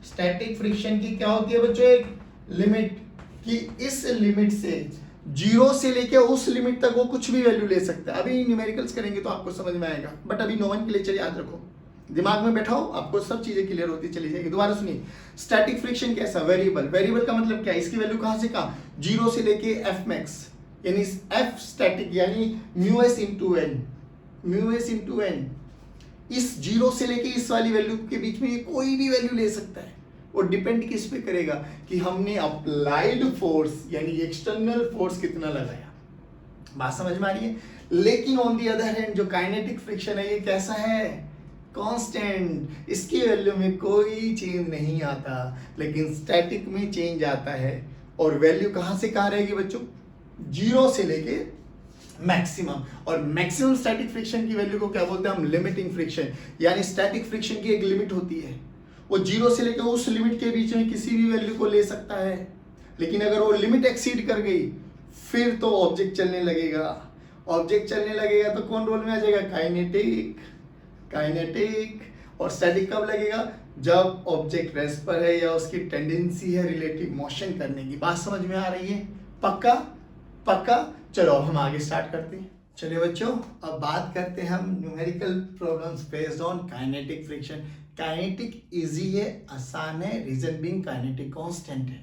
स्टैटिक फ्रिक्शन की क्या होती है बच्चों? एक लिमिट, कि इस लिमिट से 0 से लेके उस लिमिट तक वो कुछ भी वैल्यू ले सकता है। अभी न्यूमेरिकल्स करेंगे तो आपको समझ में आएगा, बट अभी नोवन के लेक्चर याद रखो, दिमाग में बैठाओ, आपको सब चीजें क्लियर होती चली जाएगी। दोबारा सुनिए, स्टैटिक फ्रिक्शन कैसा? वेरिएबल। वेरिएबल का मतलब क्या है? इसकी वैल्यू कहां से कहां? 0 से लेके एफ मैक्स, यानी एफ स्टैटिक यानी mu S into N, mu S into N, इस जीरो से लेके इस वाली वैल्यू के बीच में ये कोई भी वैल्यू ले सकता है। वो डिपेंड किस पे करेगा कि हमने अप्लाइड फोर्स यानी एक्सटर्नल फोर्स कितना लगाया। बात समझ में आ रही है। लेकिन ऑन दी अदर हैंड जो काइनेटिक फ्रिक्शन है ये कैसा है, कांस्टेंट, इसकी वैल्यू में कोई चेंज नहीं आता, लेकिन स्टैटिक में चेंज आता है। और वैल्यू कहां से कहां रहेगी बच्चों, जीरो से लेके मैक्सिमम। और मैक्सिमम स्टैटिक फ्रिक्शन की वैल्यू को क्या बोलते हैं हम, लिमिटिंग फ्रिक्शन। यानी स्टैटिक फ्रिक्शन की एक लिमिट होती है, वो जीरो से लेकर उस लिमिट के बीच में किसी भी वैल्यू को ले सकता है, लेकिन अगर वो लिमिट एक्सीड कर गई फिर तो ऑब्जेक्ट चलने लगेगा। ऑब्जेक्ट चलने लगेगा तो कौन रोल में आ जाएगा, काइनेटिक। काइनेटिक। और स्टैटिक कब लगेगा, जब ऑब्जेक्ट रेस्ट पर है या उसकी टेंडेंसी है रिलेटिव मोशन करने की। बात समझ में आ रही है, पक्का पक्का। चलो अब हम आगे स्टार्ट करते हैं। चलिए बच्चों अब बात करते हैं हम numerical problems based on kinetic friction. Kinetic easy है, आसान है, रीजन बीइंग काइनेटिक कांस्टेंट है।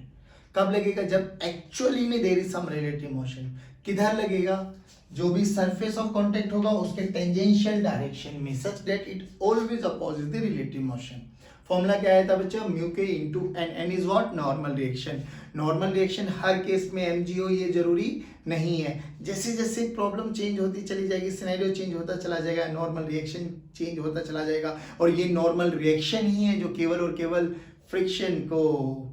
कब लगेगा, जब एक्चुअली में there is some relative motion. किधर लगेगा, जो भी सरफेस ऑफ कांटेक्ट होगा उसके टेंजेंशियल डायरेक्शन में, such that it always opposes the relative motion. Formula क्या आया था बच्चों, mu K into N. N is what, normal reaction. Normal reaction हर केस में एमजी हो ये जरूरी नहीं है। जैसे जैसे प्रॉब्लम चेंज होती चली जाएगी, सिनेरियो चेंज होता चला जाएगा, नॉर्मल रिएक्शन चेंज होता चला जाएगा। और ये नॉर्मल रिएक्शन ही है जो केवल और केवल फ्रिक्शन को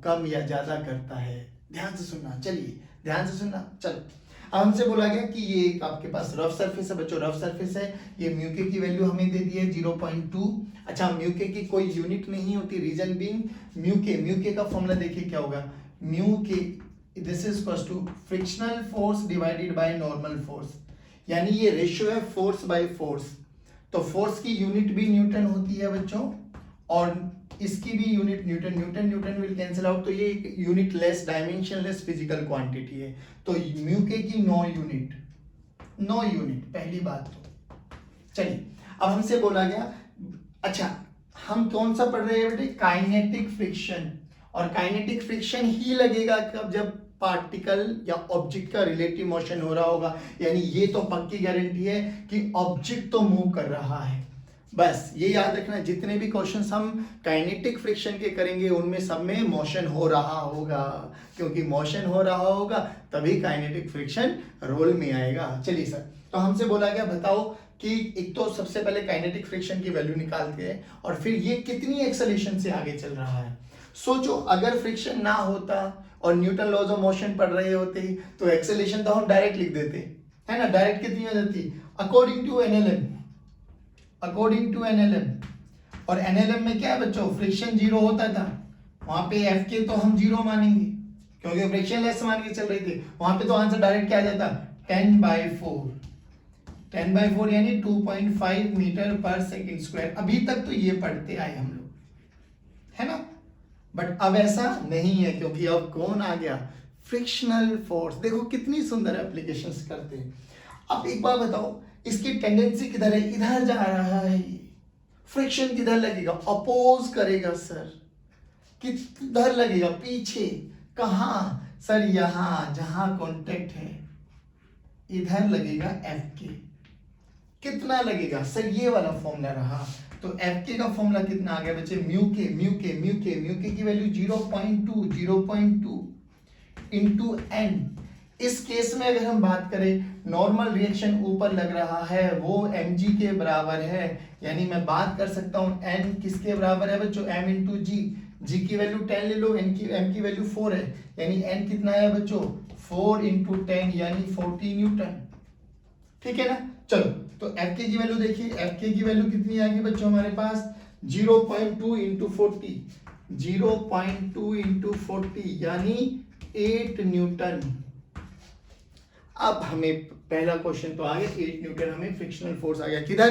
कम या ज्यादा करता है। ध्यान से सुनना, चलिए ध्यान से सुनना। चलो अब हमसे बोला गया कि ये एक आपके पास रफ सरफेस है बच्चों, रफ सरफेस है। ये म्यू के की वैल्यू हमें दे दी है 0.2। अच्छा म्यू के की कोई यूनिट नहीं होती, रीजन बीइंग म्यू के का फॉर्मूला देखिए क्या होगा, म्यू के this is equal to frictional force divided by normal force. यानी ये रेशियो है फोर्स बाय फोर्स। तो फोर्स की यूनिट भी न्यूटन होती है बच्चों, और इसकी भी unit Newton. Newton Newton will cancel out, तो ये एक unitless dimensionless physical quantity है। तो म्यू के की नो यूनिट, नो यूनिट पहली बात। तो चलिए अब हमसे बोला गया, अच्छा हम कौन सा पढ़ रहे हैं बेटे, काइनेटिक फ्रिक्शन। और काइनेटिक फ्रिक्शन ही लगेगा कब, जब पार्टिकल या ऑब्जेक्ट का रिलेटिव मोशन हो रहा होगा। यानी ये तो पक्की गारंटी है कि ऑब्जेक्ट तो मूव कर रहा है। बस ये याद रखना, जितने भी क्वेश्चंस हम काइनेटिक फ्रिक्शन के करेंगे उनमें सब में मोशन हो रहा होगा, क्योंकि मोशन हो रहा होगा तभी काइनेटिक फ्रिक्शन रोल में आएगा। चलिए सर, तो हमसे बोला गया बताओ कि एक तो सबसे पहले काइनेटिक फ्रिक्शन की वैल्यू निकालते हैं और फिर ये कितनी एक्सेलरेशन से आगे चल रहा है। सोचो अगर फ्रिक्शन ना होता और न्यूटन लॉज ऑफ मोशन पढ़ रहे होते तो एक्सेलरेशन तो हम डायरेक्ट लिख देते, है ना। डायरेक्ट कितनी हो जाती, according to NLM, according to NLM. और एनएलएम में क्या है बच्चों, फ्रिक्शन जीरो होता था, वहां पे एफ के तो हम जीरो मानेंगे क्योंकि फ्रिक्शन लेस मान के चल रही थी। वहां पे तो आंसर डायरेक्ट क्या आ जाता, 10/4, 10/4 यानी 2.5 मीटर पर सेकंड स्क्वायर। अभी तक तो ये पढ़ते आए हम लोग, है ना। बट अब ऐसा नहीं है, क्योंकि अब कौन आ गया, फ्रिक्शनल फोर्स। देखो कितनी सुंदर एप्लीकेशंस करते हैं। अब एक बात बताओ, इसकी टेंडेंसी किधर है, इधर जा रहा है। फ्रिक्शन किधर लगेगा, अपोज करेगा सर। किधर लगेगा, पीछे। कहां सर, यहां जहां कांटेक्ट है इधर लगेगा एफ के। कितना लगेगा सर, ये वाला फॉर्मूला रहा। तो एफ के का फॉर्मूला कितना आ गया बच्चे, म्यू के की वैल्यू 0.2 इंटू एन। इस केस में अगर हम बात करें, नॉर्मल रिएक्शन ऊपर लग रहा है वो mg के बराबर है। यानी मैं बात कर सकता हूं n किसके बराबर है बच्चों, m इंटू जी की वैल्यू 10 ले लो, m की वैल्यू 4 है, यानी n कितना है बच्चों, 4 इंटू 10 यानी 40 न्यूटन। ठीक है ना। चलो तो एफ के की वैल्यू देखिए, एफ के की वैल्यू कितनी आ गई बच्चों हमारे पास, 0.2 इंटू 40, 0.2 इंटू 40 यानी 8 न्यूटन। अब हमें पहला क्वेश्चन तो आ गया, 8 न्यूटन हमें फ्रिक्शनल फोर्स आ गया। किधर,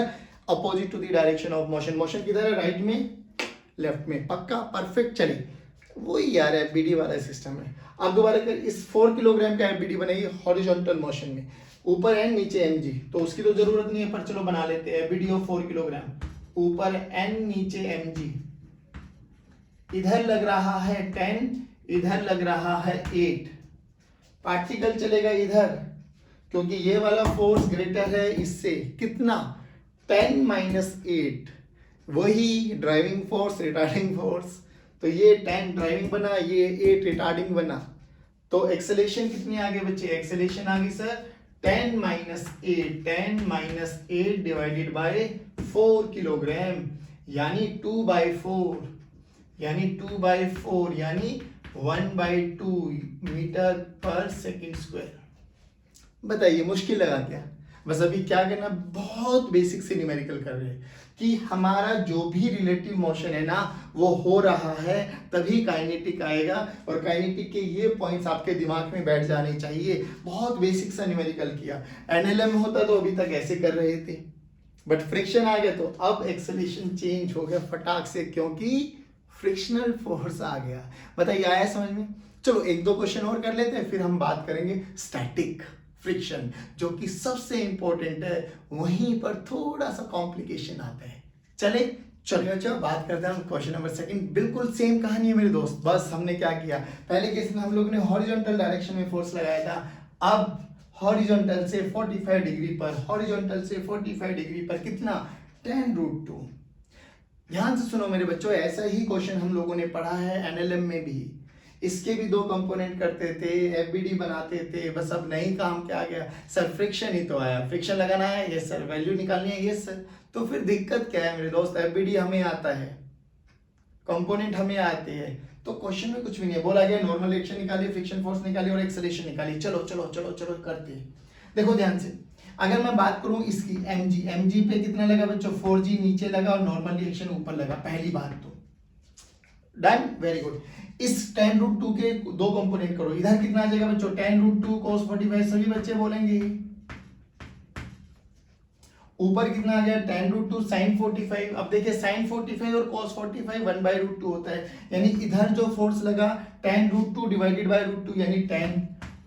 opposite to the direction of motion. Motion किधर है, राइट में, लेफ्ट में। पक्का, परफेक्ट। चलिए वही यार एफबीडी वाला सिस्टम है। अब दोबारा कर, इस 4 किलोग्राम का एफबीडी बनेगी हॉरिजॉन्टल मोशन में, ऊपर एन नीचे एमजी, तो उसकी तो जरूरत नहीं है, पर चलो बना लेते हैं। एफबीडी ऑफ 4 किलोग्राम, ऊपर एन नीचे एमजी, इधर लग रहा है 10, इधर लग रहा है 8। पार्टिकल चलेगा इधर, क्योंकि ये वाला फोर्स ग्रेटर है इससे कितना 10 माइनस 8, वही ड्राइविंग फोर्स रिटार्डिंग फोर्स, तो ये 10 ड्राइविंग बना, ये 8 रिटार्डिंग बना, तो एक्सेलेरेशन कितनी आ गई बच्चे, एक्सेलेरेशन आ गई sir 10 minus 8, 10 minus 8 divided by 4 kilogram, यानी 2/4, यानी 2/4 यानी 1/2 मीटर पर सेकंड स्क्वायर। बताइए मुश्किल लगा क्या? बस अभी क्या करना, बहुत बेसिक से न्यूमेरिकल कर रहे हैं कि हमारा जो भी रिलेटिव मोशन है ना वो हो रहा है तभी काइनेटिक आएगा, और काइनेटिक के ये पॉइंट्स आपके दिमाग में बैठ जाने चाहिए। बहुत बेसिक सा न्यूमेरिकल किया, एनएलएम होता तो अभी तक ऐसे कर रहे थे, बट फ्रिक्शन आ गया तो अब एक्सेलरेशन चेंज हो गया फटाक से, क्योंकि फ्रिक्शनल फोर्स आ गया। बताइए आया समझ में? चलो एक दो क्वेश्चन और कर लेते हैं, फिर हम बात करेंगे स्टैटिक फ्रिक्शन, जो कि सबसे इंपॉर्टेंट है, वहीं पर थोड़ा सा कॉम्प्लिकेशन आता है। चले चलो बात करते हैं क्वेश्चन नंबर सेकंड। बिल्कुल सेम कहानी है मेरे दोस्त, बस हमने क्या किया, पहले केस में हम लोग ने हॉरिजॉन्टल डायरेक्शन में फोर्स लगाया था, अब हॉरिजॉन्टल से 45 डिग्री पर, हॉरिजॉन्टल से 45 डिग्री पर कितना 10√2। ध्यान से सुनो मेरे बच्चों, ऐसा ही क्वेश्चन हम लोगों ने पढ़ा है एनएलएम में भी, इसके भी दो कंपोनेंट करते थे, एफबीडी बनाते थे, बस अब नई काम क्या आ गया सर, फ्रिक्शन ही तो आया, फ्रिक्शन लगाना है, यस सर, वैल्यू निकालनी है, यस सर। तो फिर दिक्कत क्या है मेरे दोस्त, एफबीडी हमें आता है, कंपोनेंट हमें आते हैं, तो क्वेश्चन में कुछ भी नहीं है, बोला गया नॉर्मल रिएक्शन निकालिए, फ्रिक्शन फोर्स निकालिए और एक्सेलरेशन निकालिए। चलो चलो चलो चलो करते हैं। देखो ध्यान से, अगर मैं बात करूं इसकी mg पे कितना लगा बच्चों, 4g नीचे लगा और नॉर्मल रिएक्शन ऊपर लगा, पहली बात तो डन, वेरी गुड। इस 10√2 के दो कंपोनेंट करो, इधर कितना आ जाएगा बच्चों 10√2 cos 45, सभी बच्चे बोलेंगे। ऊपर कितना आ गया 10√2 sin 45। अब देखिए sin 45 और cos 45 1/√2 होता है, यानी इधर जो फोर्स लगा 10√2 डिवाइडेड बाय √2 यानी 10,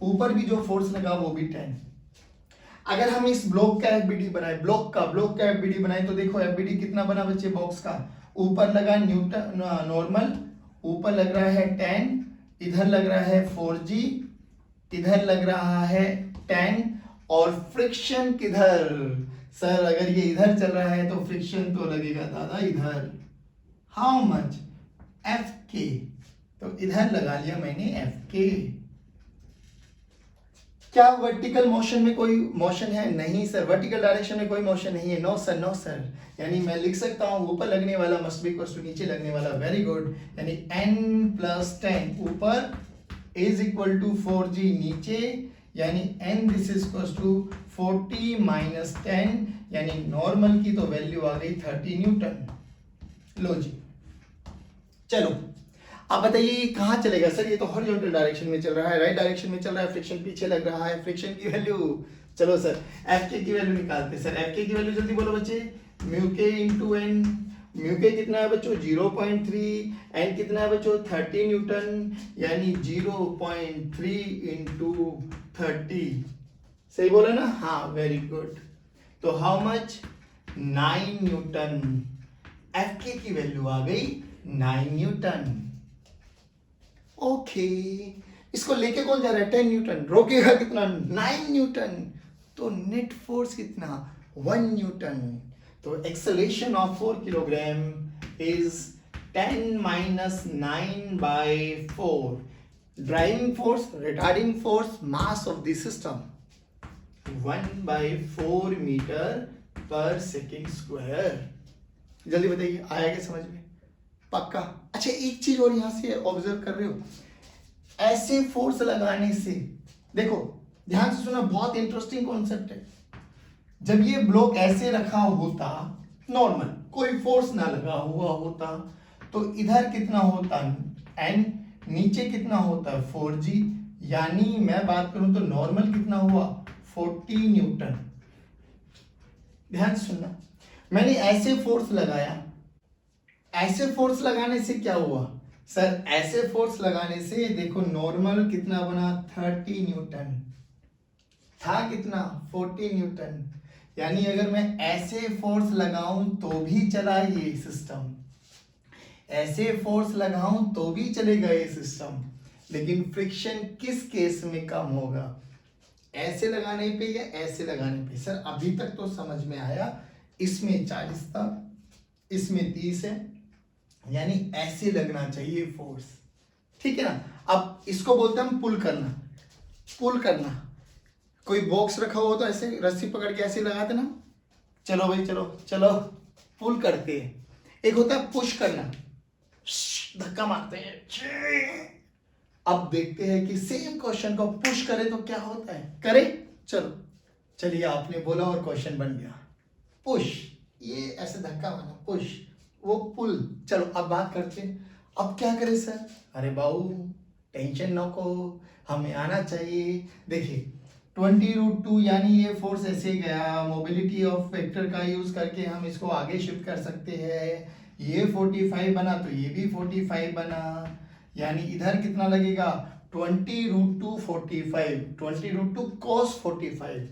ऊपर भी जो फोर्स लगा वो भी 10। अगर हम इस ब्लॉक का एफबीडी बनाए, ब्लॉक का एफबीडी बनाए, तो देखो एफबीडी कितना बना बच्चे बॉक्स का, ऊपर लगा न्यूटन नॉर्मल, ऊपर लग रहा है 10, इधर लग रहा है 4g, इधर लग रहा है 10, और फ्रिक्शन किधर सर, अगर ये इधर चल रहा है तो फ्रिक्शन तो लगेगा दादा इधर, हाउ मच Fk, तो इधर लगा लिया मैंने Fk। क्या वर्टिकल मोशन में कोई मोशन है? नहीं सर, वर्टिकल डायरेक्शन में कोई मोशन नहीं है, नो सर, नो सर। यानी मैं लिख सकता हूं ऊपर लगने वाला मस्ट बी इक्वल टू नीचे लगने वाला, वेरी गुड, यानी n + 10 ऊपर इज इक्वल टू 4g नीचे, यानी n this is equal to 40 minus 10, यानी नॉर्मल की तो वैल्यू आ गई 30 न्यूटन। लो जी, चलो अब बताइए कहाँ चलेगा सर, ये तो हॉरिजॉन्टल डायरेक्शन में चल रहा है, राइट डायरेक्शन में चल रहा है, फ्रिक्शन पीछे लग रहा है, फ्रिक्शन की वैल्यू, चलो सर Fk की वैल्यू निकालते हैं। सर Fk की वैल्यू जल्दी बोलो बच्चे, μk * n, μk कितना है बच्चों 0.3, n कितना है बच्चों 30 न्यूटन, यानी 0.3 * 30, सही बोला ना? हाँ वेरी गुड। तो हाउ मच 9 न्यूटन, Fk की वैल्यू आ गई 9 न्यूटन। ओके, इसको लेके कौन जा रहा है 10 न्यूटन, रोकेगा कितना 9 न्यूटन, तो नेट फोर्स कितना 1 न्यूटन। तो acceleration of 4 kilogram is 10 minus 9/4, driving force, retarding force, mass of the system 1/4 metre पर सेकेंड स्क्वायर। जल्दी बताइए आया क्या समझ में? पक्का? अच्छा एक चीज और यहां से ऑब्जर्व कर रहे हो, ऐसे फोर्स लगाने से, देखो ध्यान से सुना, बहुत इंटरेस्टिंग कॉन्सेप्ट है। जब ये ब्लॉक ऐसे रखा होता नॉर्मल, कोई फोर्स ना लगा हुआ होता, तो इधर कितना होता n, नीचे कितना होता 4g, यानी मैं बात करूं तो नॉर्मल कितना हुआ 40 न्यूटन। ध्यान से सुनना, मैंने ऐसे फोर्स लगाया, ऐसे फोर्स लगाने से क्या हुआ सर, ऐसे फोर्स लगाने से देखो नॉर्मल कितना बना 30 न्यूटन, था कितना 40 न्यूटन, यानी अगर मैं ऐसे फोर्स लगाऊं तो भी चला ये सिस्टम, ऐसे फोर्स लगाऊं तो भी चलेगा ये सिस्टम, लेकिन फ्रिक्शन किस केस में कम होगा, ऐसे लगाने पे या ऐसे लगाने पे? सर अभी तक तो समझ में आया, इसमें 40 था, इसमें 30 है, यानी ऐसे लगना चाहिए फोर्स, ठीक है ना। अब इसको बोलते हैं हम पुल करना। पुल करना, कोई बॉक्स रखा हो तो ऐसे रस्सी पकड़ के ऐसे लगाते ना, चलो भाई चलो चलो पुल करते हैं। एक होता है पुश करना, धक्का मारते हैं। अब देखते हैं कि सेम क्वेश्चन को पुश करें तो क्या होता है, करें? चलो चलिए, आपने बोला और क्वेश्चन बन गया। पुश, ये ऐसे धक्का मारना, पुश, वो पुल। चलो अब बात करते हैं, अब क्या करें सर? अरे बाबू टेंशन न को, हमें आना चाहिए। देखिए 20√2 यानी ये फोर्स ऐसे गया, मोबिलिटी ऑफ वेक्टर का यूज करके हम इसको आगे शिफ्ट कर सकते हैं। ये 45 बना तो ये भी 45 बना, यानी इधर कितना लगेगा? 20√2 45, 20√2 cos 45,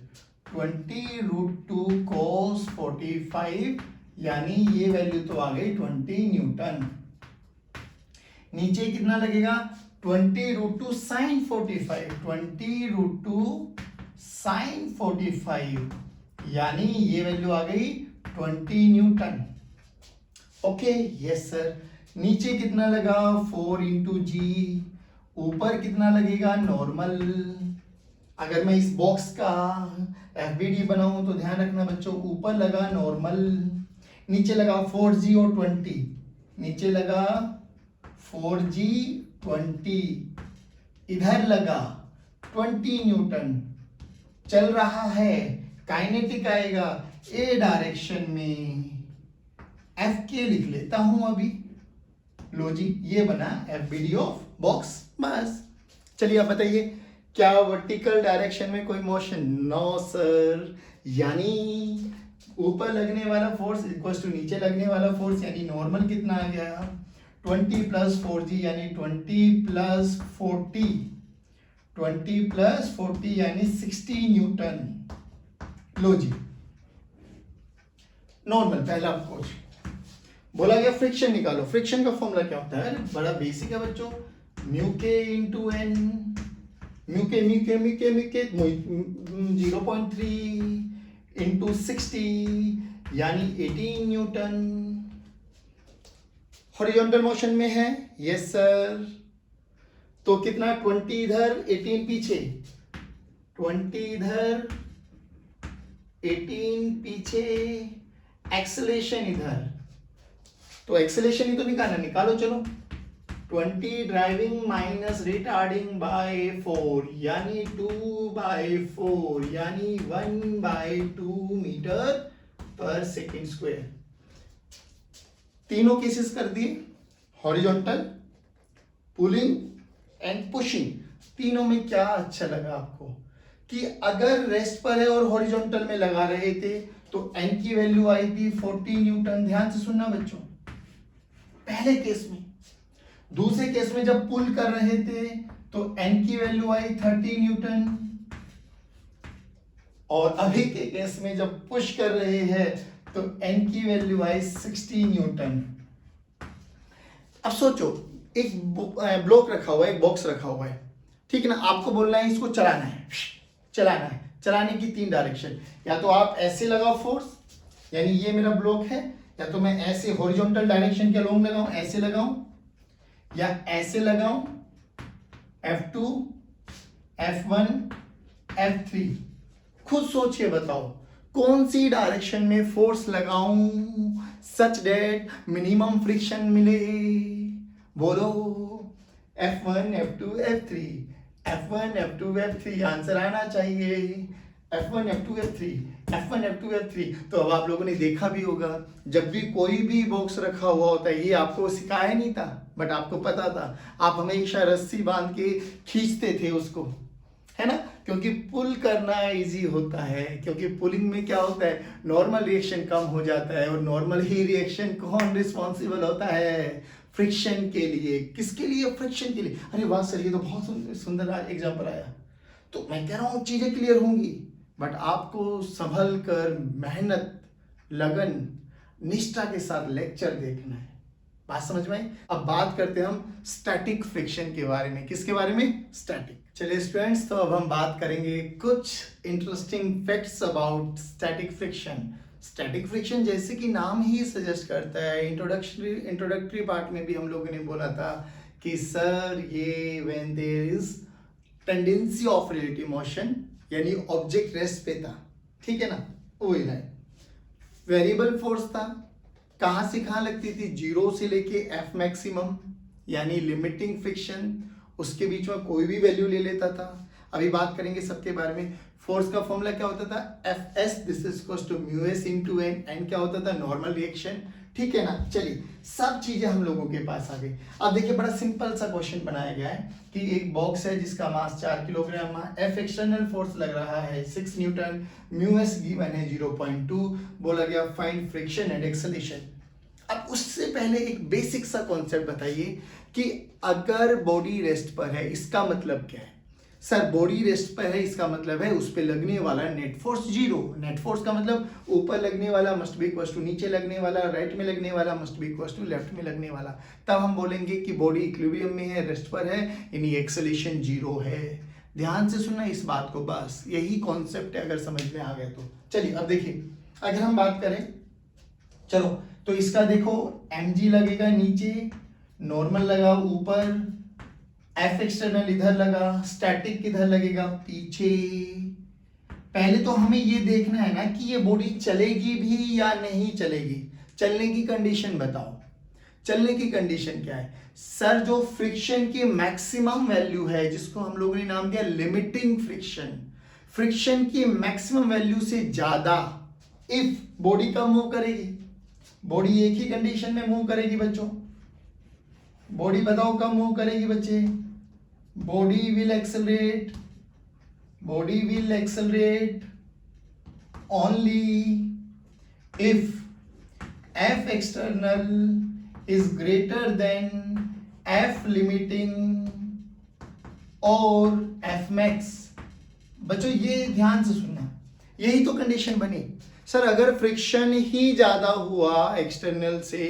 20√2 cos 45, यानी ये वैल्यू तो आ गई 20 न्यूटन। नीचे कितना लगेगा? 20√2 sin 45, 20√2 sin 45, यानी ये वैल्यू आ गई 20 न्यूटन। Okay yes sir. नीचे कितना लगा? 4 इंटू जी। ऊपर कितना लगेगा? नॉर्मल। अगर मैं इस बॉक्स का FBD बनाऊं तो ध्यान रखना बच्चों, ऊपर लगा नॉर्मल, नीचे लगा 4G और 20, नीचे लगा 4G 20, इधर लगा 20 न्यूटन। चल रहा है, काइनेटिक आएगा ए डायरेक्शन में, FK लिख लेता हूं अभी। लो जी, ये बना FBD ऑफ बॉक्स। बस चलिए आप बताइए, क्या वर्टिकल डायरेक्शन में कोई मोशन? नो सर, यानी ऊपर लगने वाला फोर्स इक्वल्स टू नीचे लगने वाला फोर्स, यानी नॉर्मल कितना आ गया? 20 प्लस 4G यानी 20 प्लस 40, 20 प्लस 40 यानी 60 न्यूटन। लो जी, नॉर्मल पहला क्वेश्चन। बोला गया फ्रिक्शन निकालो। फ्रिक्शन का फॉर्मूला क्या होता है? अरे बड़ा बेसिक है बच्चों, mu K into N, mu के 0.3 इंटू 60 यानी 18 न्यूटन। हॉरिजॉन्टल मोशन में है, यस सर। तो कितना? 20 इधर 18 पीछे, 20 इधर 18 पीछे, एक्सेलेरेशन इधर, तो एक्सेलेरेशन ही तो निकालना, निकालो चलो। 20 ड्राइविंग माइनस रिटार्डिंग बाय 4 यानी 2/4 यानी 1/2 मीटर पर सेकेंड स्क्वायर। तीनों केसेस कर दिए, हॉरिजॉन्टल, पुलिंग एंड पुशिंग। तीनों में क्या अच्छा लगा आपको कि अगर रेस्ट पर है और हॉरिजॉन्टल में लगा रहे थे तो एन की वैल्यू आई थी 40 न्यूटन। ध्यान से सुनना बच्चों, पहले केस में। दूसरे केस में जब पुल कर रहे थे तो एन की वैल्यू आई 30 न्यूटन, और अभी के केस में जब पुश कर रहे हैं तो एन की वैल्यू आई 60 न्यूटन। अब सोचो, एक ब्लॉक रखा हुआ है, एक बॉक्स रखा हुआ है, ठीक है ना। आपको बोलना है इसको चलाना है, चलाना है। चलाने की 3 डायरेक्शन, या तो आप ऐसे लगाओ फोर्स, यानी ये मेरा ब्लॉक है, या तो मैं ऐसे हॉरिजॉन्टल डायरेक्शन के अलोंग लगाऊं, ऐसे लगाऊं, या ऐसे लगाऊं, F2 F1 F3। खुद सोचिए, बताओ कौन सी डायरेक्शन में फोर्स लगाऊं सच दैट मिनिमम फ्रिक्शन मिले? बोलो, F1 F2 F3, F1 F2 F3, answer आना चाहिए। F1 F2 F3, F1 F2 F3। तो अब आप लोगों ने देखा भी होगा, जब भी कोई भी बॉक्स रखा हुआ होता है, ये आपको सिखाया नहीं था बट आपको पता था, आप हमेशा रस्सी बांध के खींचते थे उसको, है ना, क्योंकि पुल करना इजी होता है। क्योंकि पुलिंग में क्या होता है, नॉर्मल रिएक्शन कम हो जाता है, और नॉर्मल ही रिएक्शन कौन रिस्पॉन्सिबल होता है? फ्रिक्शन के लिए। किसके लिए? फ्रिक्शन के लिए। अरे वाह सर, ये तो बहुत सुंदर एग्जाम्पल आया। तो मैं कह रहा हूँ चीजें क्लियर होंगी, बट आपको संभल कर, मेहनत, लगन, निष्ठा के साथ लेक्चर देखना है। बात समझ में आई? अब बात करते हैं हम स्टैटिक फ्रिक्शन के बारे में। किसके बारे में? स्टैटिक। चलिए स्टूडेंट्स, तो अब हम बात करेंगे कुछ interesting facts about static friction. Static friction जैसे कि नाम ही सजेस्ट करता है, इंट्रोडक्टरी पार्ट में भी हम लोगों ने बोला था कि सर ये when there is tendency of relative motion, यानी ऑब्जेक्ट रेस्ट पे था, ठीक है ना, वही है। वेरिएबल फोर्स था, कहाँ से कहाँ लगती थी, जीरो से लेके एफ मैक्सिमम यानी लिमिटिंग फ्रिक्शन, उसके बीच में कोई भी वैल्यू ले लेता था। अभी बात करेंगे सबके बारे में। फोर्स का फॉर्मूला क्या होता था, F S this is equals to mu S into N, N क्या होता था, नॉर्मल रिएक्शन, ठीक है ना। चलिए सब चीजें हम लोगों के पास आ गई। अब देखिए बड़ा सिंपल सा क्वेश्चन बनाया गया है कि एक बॉक्स है जिसका मास 4 किलोग्राम है, एफ एक्सटर्नल फोर्स लग रहा है 6 न्यूटन, म्यू एस गिवन है 0.2, बोला गया फाइंड फ्रिक्शन एंड एक्सेलरेशन। अब उससे पहले एक बेसिक सा कॉन्सेप्ट बताइए कि अगर बॉडी रेस्ट पर है इसका मतलब क्या है। सर बॉडी रेस्ट पर है इसका मतलब है उस पे लगने वाला net force zero. Net force का मतलब ऊपर लगने वाला मस्ट बी इक्वल टू नीचे लगने वाला, राइट में लगने वाला must be equal to left में लगने वाला। तब हम बोलेंगे कि बॉडी इक्विलिब्रियम में है, रेस्ट पर है, यानी एक्सेलरेशन जीरो है। ध्यान से सुनना इस बात को, बस यही कॉन्सेप्ट है, अगर समझ में आ गया तो। चलिए अब देखिए, अगर हम बात करें, चलो तो इसका देखो mg लगेगा नीचे, नॉर्मल लगा ऊपर, एफ एक्सटर्नल इधर लगा, स्टैटिक किधर लगेगा, पीछे। पहले तो हमें ये देखना है ना कि ये बॉडी चलेगी भी या नहीं चलेगी। चलने की कंडीशन बताओ, चलने की कंडीशन क्या है। सर जो फ्रिक्शन की मैक्सिमम वैल्यू है जिसको हम लोगों ने नाम दिया लिमिटिंग फ्रिक्शन, फ्रिक्शन की मैक्सिमम वैल्यू से ज्यादा इफ बॉडी कब मूव करेगी, बॉडी एक ही कंडीशन में मूव करेगी बच्चों। बॉडी बताओ कब मूव करेगी बच्चे, body will accelerate only if F external is greater then F limiting और एफ मैक्स। बच्चों ये ध्यान से सुनना, यही तो कंडीशन बनी। सर अगर फ्रिक्शन ही ज्यादा हुआ एक्सटर्नल से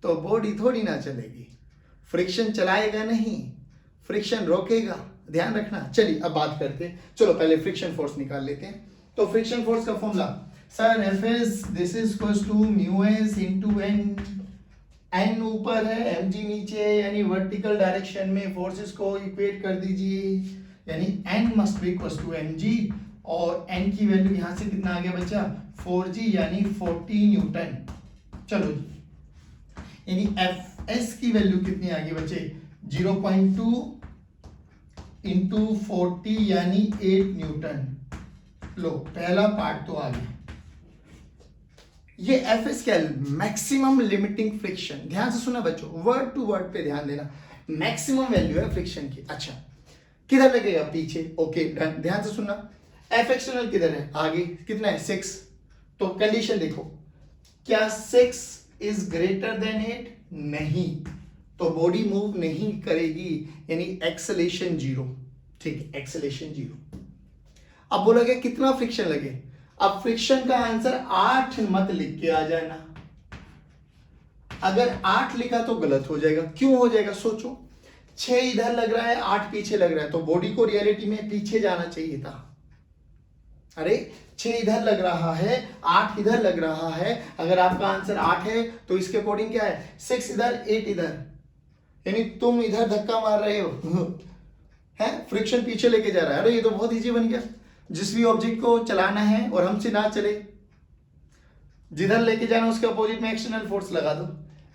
तो बॉडी थोड़ी ना चलेगी, फ्रिक्शन चलाएगा नहीं, फ्रिक्शन रोकेगा, ध्यान रखना। चलिए अब बात करते हैं, चलो पहले फ्रिक्शन फोर्स निकाल लेते हैं। तो फ्रिक्शन फोर्स का formula sir F S this is equals to mu S into N, N ऊपर है एम जी नीचे है, यानी वर्टिकल डायरेक्शन में फोर्सेस को इक्वेट कर दीजिए, यानी N must be equals to M G, और एन की वैल्यू यहां से कितना आ गया बच्चा 4g यानी 40 न्यूटन। चलो जी, यानी एफ एस की वैल्यू कितनी आ गई बच्चे 0.2 इंटू 40 यानी 8 न्यूटन। लो पहला पार्ट तो आ गया। ये एफ एस क्या है, मैक्सिमम लिमिटिंग फ्रिक्शन। ध्यान से सुना बच्चों, वर्ड टू वर्ड पे ध्यान देना, मैक्सिमम वैल्यू है फ्रिक्शन की। अच्छा किधर लगेगा, पीछे, ओके डन। ध्यान से सुनना, एफ एक्सटर्नल किधर है, आगे कितना है 6, तो कंडीशन देखो, क्या 6 इज ग्रेटर देन 8, नहीं, तो बॉडी मूव नहीं करेगी, यानी एक्सेलरेशन जीरो, ठीक है, एक्सेलरेशन जीरो। अब बोला गया कितना फ्रिक्शन लगे, अब फ्रिक्शन का आंसर 8 मत लिख के आ जाना, अगर 8 लिखा तो गलत हो जाएगा। क्यों हो जाएगा सोचो, 6 इधर लग रहा है 8 पीछे लग रहा है, तो बॉडी को रियलिटी में पीछे जाना चाहिए था। अरे 6 इधर लग रहा है 8 इधर लग रहा है, अगर आपका आंसर 8 है तो इसके अकॉर्डिंग क्या है 6 इधर 8 इधर, यानी तुम इधर धक्का मार रहे हो है, फ्रिक्शन पीछे लेके जा रहा है। अरे ये तो बहुत इजी बन गया, जिस भी ऑब्जेक्ट को चलाना है और हमसे ना चले, जिधर लेके जाना उसके अपोजिट में एक्सटर्नल फोर्स लगा दो,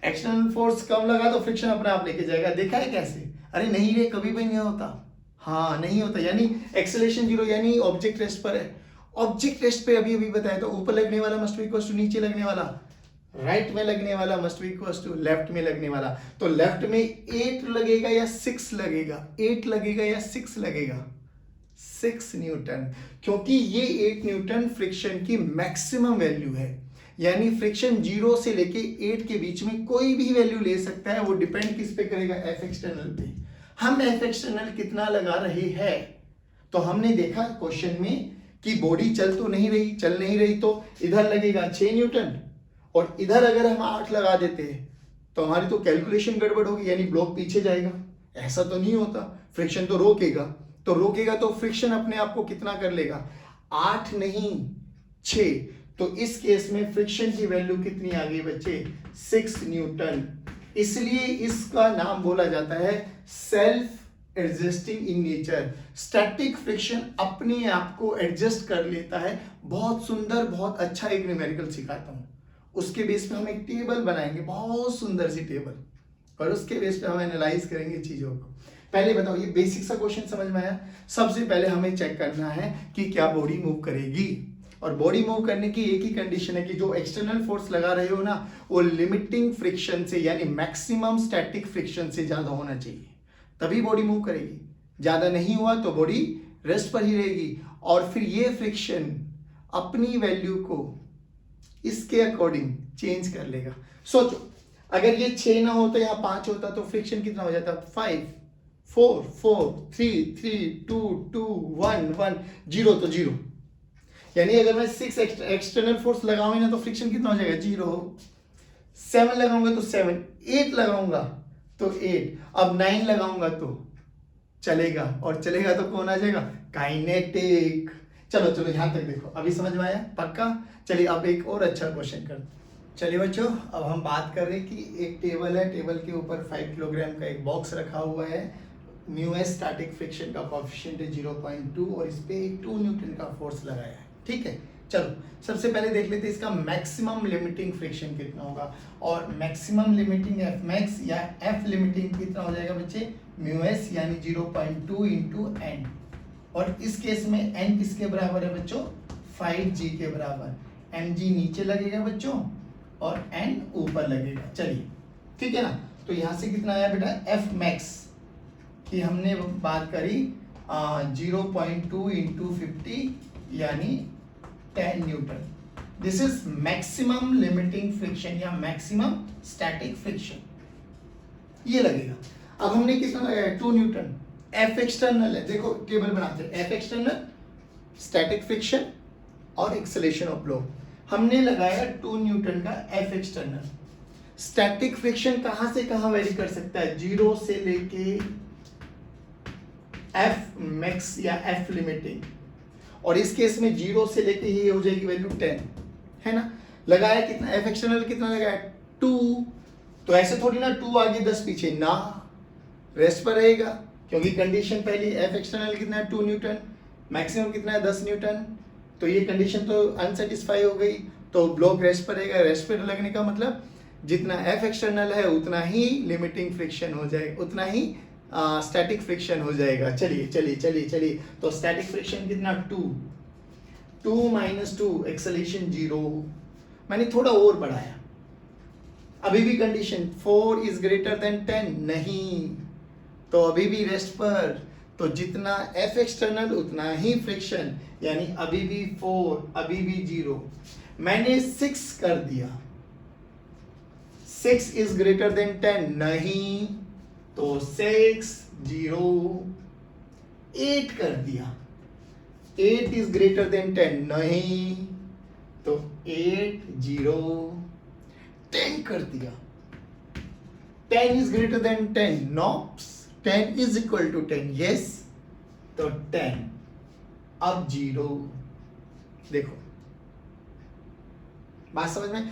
एक्सटर्नल फोर्स कम लगा दो फ्रिक्शन अपने आप लेके जाएगा। देखा है कैसे, अरे नहीं रे कभी भी नहीं होता, हाँ नहीं होता, यानी एक्सेलरेशन जीरो, यानी ऑब्जेक्ट रेस्ट पर है। ऑब्जेक्ट रेस्ट पे अभी बताया तो ऊपर लगने वाला मस्ट बी इक्वल टू नीचे लगने वाला, राइट में लगने वाला must be equal to left में लगने वाला, तो लेफ्ट में 8 लगेगा या 6 लगेगा, 8 लगेगा या 6 लगेगा, 6 न्यूटन, क्योंकि ये 8 न्यूटन फ्रिक्शन की मैक्सिमम वैल्यू है, यानी फ्रिक्शन 0 से लेके 8 के बीच में कोई भी वैल्यू ले सकता है, वो डिपेंड किस पे करेगा, एफ एक्सटर्नल पे। हम एफ एक्सटर्नल कितना लगा रहे हैं, तो हमने देखा क्वेश्चन में कि बॉडी चल तो नहीं रही, चल नहीं रही, तो इधर लगेगा 6 न्यूटन और इधर अगर हम 8 लगा देते हैं तो हमारी तो कैलकुलेशन गड़बड़ होगी, यानी ब्लॉक पीछे जाएगा। ऐसा तो नहीं होता, फ्रिक्शन तो रोकेगा, तो रोकेगा तो फ्रिक्शन अपने आप को कितना कर लेगा, 8 नहीं 6। तो इस केस में फ्रिक्शन की वैल्यू कितनी आ गई बच्चे, 6 न्यूटन। इसलिए इसका नाम बोला जाता है self adjusting in nature. Static friction अपने आप को एडजस्ट कर लेता है। बहुत सुंदर, बहुत अच्छा एक न्यूमेरिकल सिखाता हूं, उसके बेस पे हम एक टेबल बनाएंगे, बहुत सुंदर सी टेबल, और उसके बेस पे हम एनालाइज करेंगे चीजों को। पहले बताओ, ये बेसिक सा क्वेश्चन समझ में आया? सबसे पहले हमें चेक करना है कि क्या बॉडी मूव करेगी, और बॉडी मूव करने की एक ही कंडीशन है कि जो एक्सटर्नल फोर्स लगा रहे हो ना, वो लिमिटिंग फ्रिक्शन से यानी मैक्सिमम स्टैटिक फ्रिक्शन से ज्यादा होना चाहिए, तभी बॉडी मूव करेगी। ज्यादा नहीं हुआ तो बॉडी रेस्ट पर ही रहेगी, और फिर ये फ्रिक्शन अपनी वैल्यू को इसके अकॉर्डिंग चेंज कर लेगा। सोचो, अगर ये 6 ना हो तो यहाँ 5 होता, तो फ्रिक्शन कितना हो जाता, 5 4 4 3 3 2 2 1 1 0, तो 0। यानी अगर मैं 6 एक्सटर्नल फोर्स लगाऊंगा ना तो फ्रिक्शन कितना हो जाएगा, 0। 7 लगाऊंगा तो 7, 8 लगाऊंगा तो 8, अब 9 लगाऊंगा तो चलेगा, और चलेगा तो कौन आ जाएगा, काइनेटिक। चलो चलो यहां तक देखो, अभी समझ में आया पक्का? चलिए अब एक और अच्छा क्वेश्चन करते हैं। चलिए बच्चों, अब हम बात कर रहे हैं कि एक टेबल है, टेबल के ऊपर 5 किलोग्राम का एक बॉक्स रखा हुआ है, म्यू एस स्टैटिक फ्रिक्शन का कोएफिशिएंट है 0.2, और इस पे 2 न्यूटन का फोर्स लगाया है। ठीक है, चलो सबसे पहले देख लेते हैं इसका मैक्सिमम लिमिटिंग फ्रिक्शन कितना होगा, और मैक्सिमम लिमिटिंग एफ मैक्स या एफ लिमिटिंग कितना हो जाएगा बच्चे, म्यू एस यानी 0.2 इंटू एन, और इस केस में एन किसके बराबर है बच्चों, 5g के बराबर। mg नीचे लगेगा बच्चों और n ऊपर लगेगा। चलिए ठीक है ना, तो यहां से कितना आया बेटा, एफ मैक्स की हमने बात करी 0.2 इंटू 50 यानी 10 Newton. This is maximum limiting friction या मैक्सिमम स्टैटिक फ्रिक्शन, ये लगेगा। अब हमने कितना लगाया, 2 न्यूटन। एफ एक्सटर्नल है, देखो टेबल बनाते हैं, एफ एक्सटर्नल स्टैटिक फ्रिक्शन और एक्सेलेरेशन ऑफ ब्लो। हमने लगाया 2 न्यूटन का एफ एक्सटर्नल। स्टैटिक फ्रिक्शन कहां से कहां वेरी कर सकता है, 0 से लेके एफ मैक्स या एफ लिमिटिंग, और इस केस में 0 से लेके ही हो जाएगी वैल्यू 10, है ना। लगाया कितना, एफ एक्सटर्नल कितना लगाया, 2। तो ऐसे थोड़ी ना 2 आगे 10 पीछे ना, रेस्ट पर रहेगा, क्योंकि कंडीशन पहली एफ एक्सटर्नल कितना है 2 न्यूटन, मैक्सिमम कितना है 10 न्यूटन, तो ये कंडीशन तो अनसेटिस्फाई हो गई, तो ब्लॉक रेस्ट पर रहेगा। रेस्ट पर लगने का मतलब जितना एफ एक्सटर्नल है उतना ही लिमिटिंग फ्रिक्शन हो जाएगा, उतना ही स्टैटिक फ्रिक्शन हो जाएगा। चलिए चलिए चलिए चलिए, तो स्टैटिक फ्रिक्शन कितना, 2 माइनस 2 एक्सेलेरेशन 0। मैंने थोड़ा और बढ़ाया, अभी भी कंडीशन 4 इज ग्रेटर देन 10 नहीं, तो अभी भी रेस्ट पर, तो जितना एफ एक्सटर्नल उतना ही फ्रिक्शन, यानी अभी भी 4 अभी भी 0। मैंने 6 कर दिया, 6 इज ग्रेटर देन 10 नहीं, तो 6 0। 8 कर दिया, 8 इज ग्रेटर देन 10 नहीं, तो 8 0। 10 कर दिया, 10 is greater than 10 not, 10 is equal to 10 yes, तो 10 अब 0। देखो बात समझ में,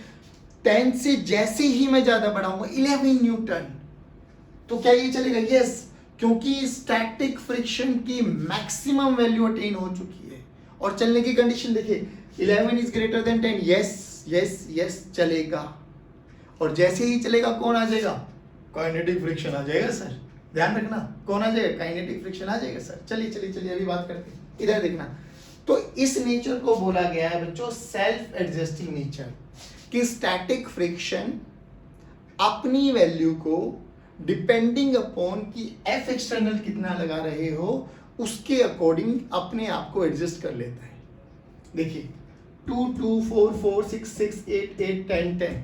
10 से जैसे ही मैं ज्यादा बढ़ाऊंगा 11 न्यूटन, तो क्या ये चलेगा, यस, क्योंकि स्टैटिक फ्रिक्शन की मैक्सिमम वैल्यू अटेन हो चुकी है, और चलने की कंडीशन देखिए 11 is greater than 10 yes yes yes, चलेगा, और जैसे ही चलेगा कौन आ जाएगा, काइनेटिक फ्रिक्शन आ जाएगा सर, ध्यान रखना, कौन आ जाएगा, काइनेटिक फ्रिक्शन आ जाएगा सर। चलिए चलिए चलिए अभी बात करते हैं, इधर देखना। तो इस नेचर को बोला गया है बच्चों सेल्फ एडजस्टिंग नेचर, कि स्टैटिक फ्रिक्शन अपनी वैल्यू को डिपेंडिंग अपॉन कि एफ एक्सटर्नल कितना लगा रहे हो उसके अकॉर्डिंग अपने आप को एडजस्ट कर लेता है। देखिए 2 2 4 4 6 6 8 8 10 10,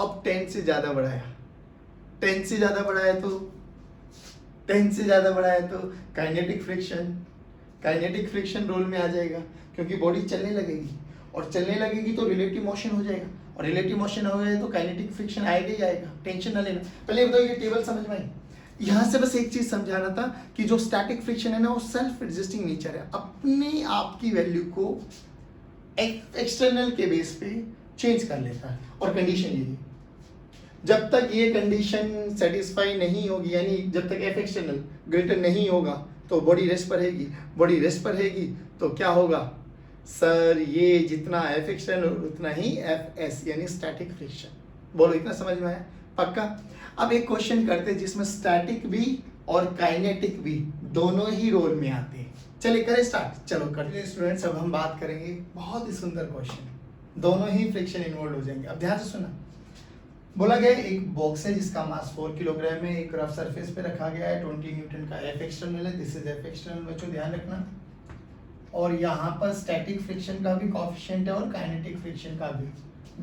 अब 10 से ज्यादा बढ़ाया, 10 से ज्यादा बढ़ाया तो 10 से ज्यादा बढ़ाया तो काइनेटिक फ्रिक्शन रोल में आ जाएगा, क्योंकि बॉडी चलने लगेगी, और चलने लगेगी तो रिलेटिव मोशन हो जाएगा, और रिलेटिव मोशन हो गया तो काइनेटिक फ्रिक्शन आएगा ही आएगा, टेंशन ना लेना। पहले बताओ ये टेबल समझ में आई, यहाँ से बस एक चीज समझाना था कि जो स्टैटिक फ्रिक्शन है ना वो सेल्फ एग्जिस्टिंग नेचर है, अपने आप की वैल्यू को एक्सटर्नल के बेस पे चेंज कर लेता है। और कंडीशन ये है, जब तक ये कंडीशन सेटिस्फाई नहीं होगी, यानी जब तक एफ एक्सटर्नल ग्रेटर नहीं होगा तो बॉडी रेस्ट पर रहेगी, बॉडी रेस्ट पर रहेगी तो क्या होगा सर, ये जितना एफ एक्सटर्नल उतना ही एफ एस यानी स्टैटिक फ्रिक्शन। बोलो इतना समझ में आया? पक्का? अब एक क्वेश्चन करते हैं जिसमें स्टैटिक भी और काइनेटिक भी दोनों ही रोल में आते हैं। चलिए करें स्टार्ट। चलो करते हैं स्टूडेंट्स, अब हम बात करेंगे बहुत ही सुंदर क्वेश्चन, दोनों ही फ्रिक्शन इन्वॉल्व हो जाएंगे। अब ध्यान से सुना, बोला गया एक बॉक्स है जिसका मास 4 किलोग्राम है, एक रफ सरफेस पे रखा गया है, 20 न्यूटन का एफ एक्सटर्नल है, दिस इज एफ एक्सटर्नल, बच्चों ध्यान रखना। और यहाँ पर स्टैटिक फ्रिक्शन का भी कोएफिशिएंट है और काइनेटिक फ्रिक्शन का भी,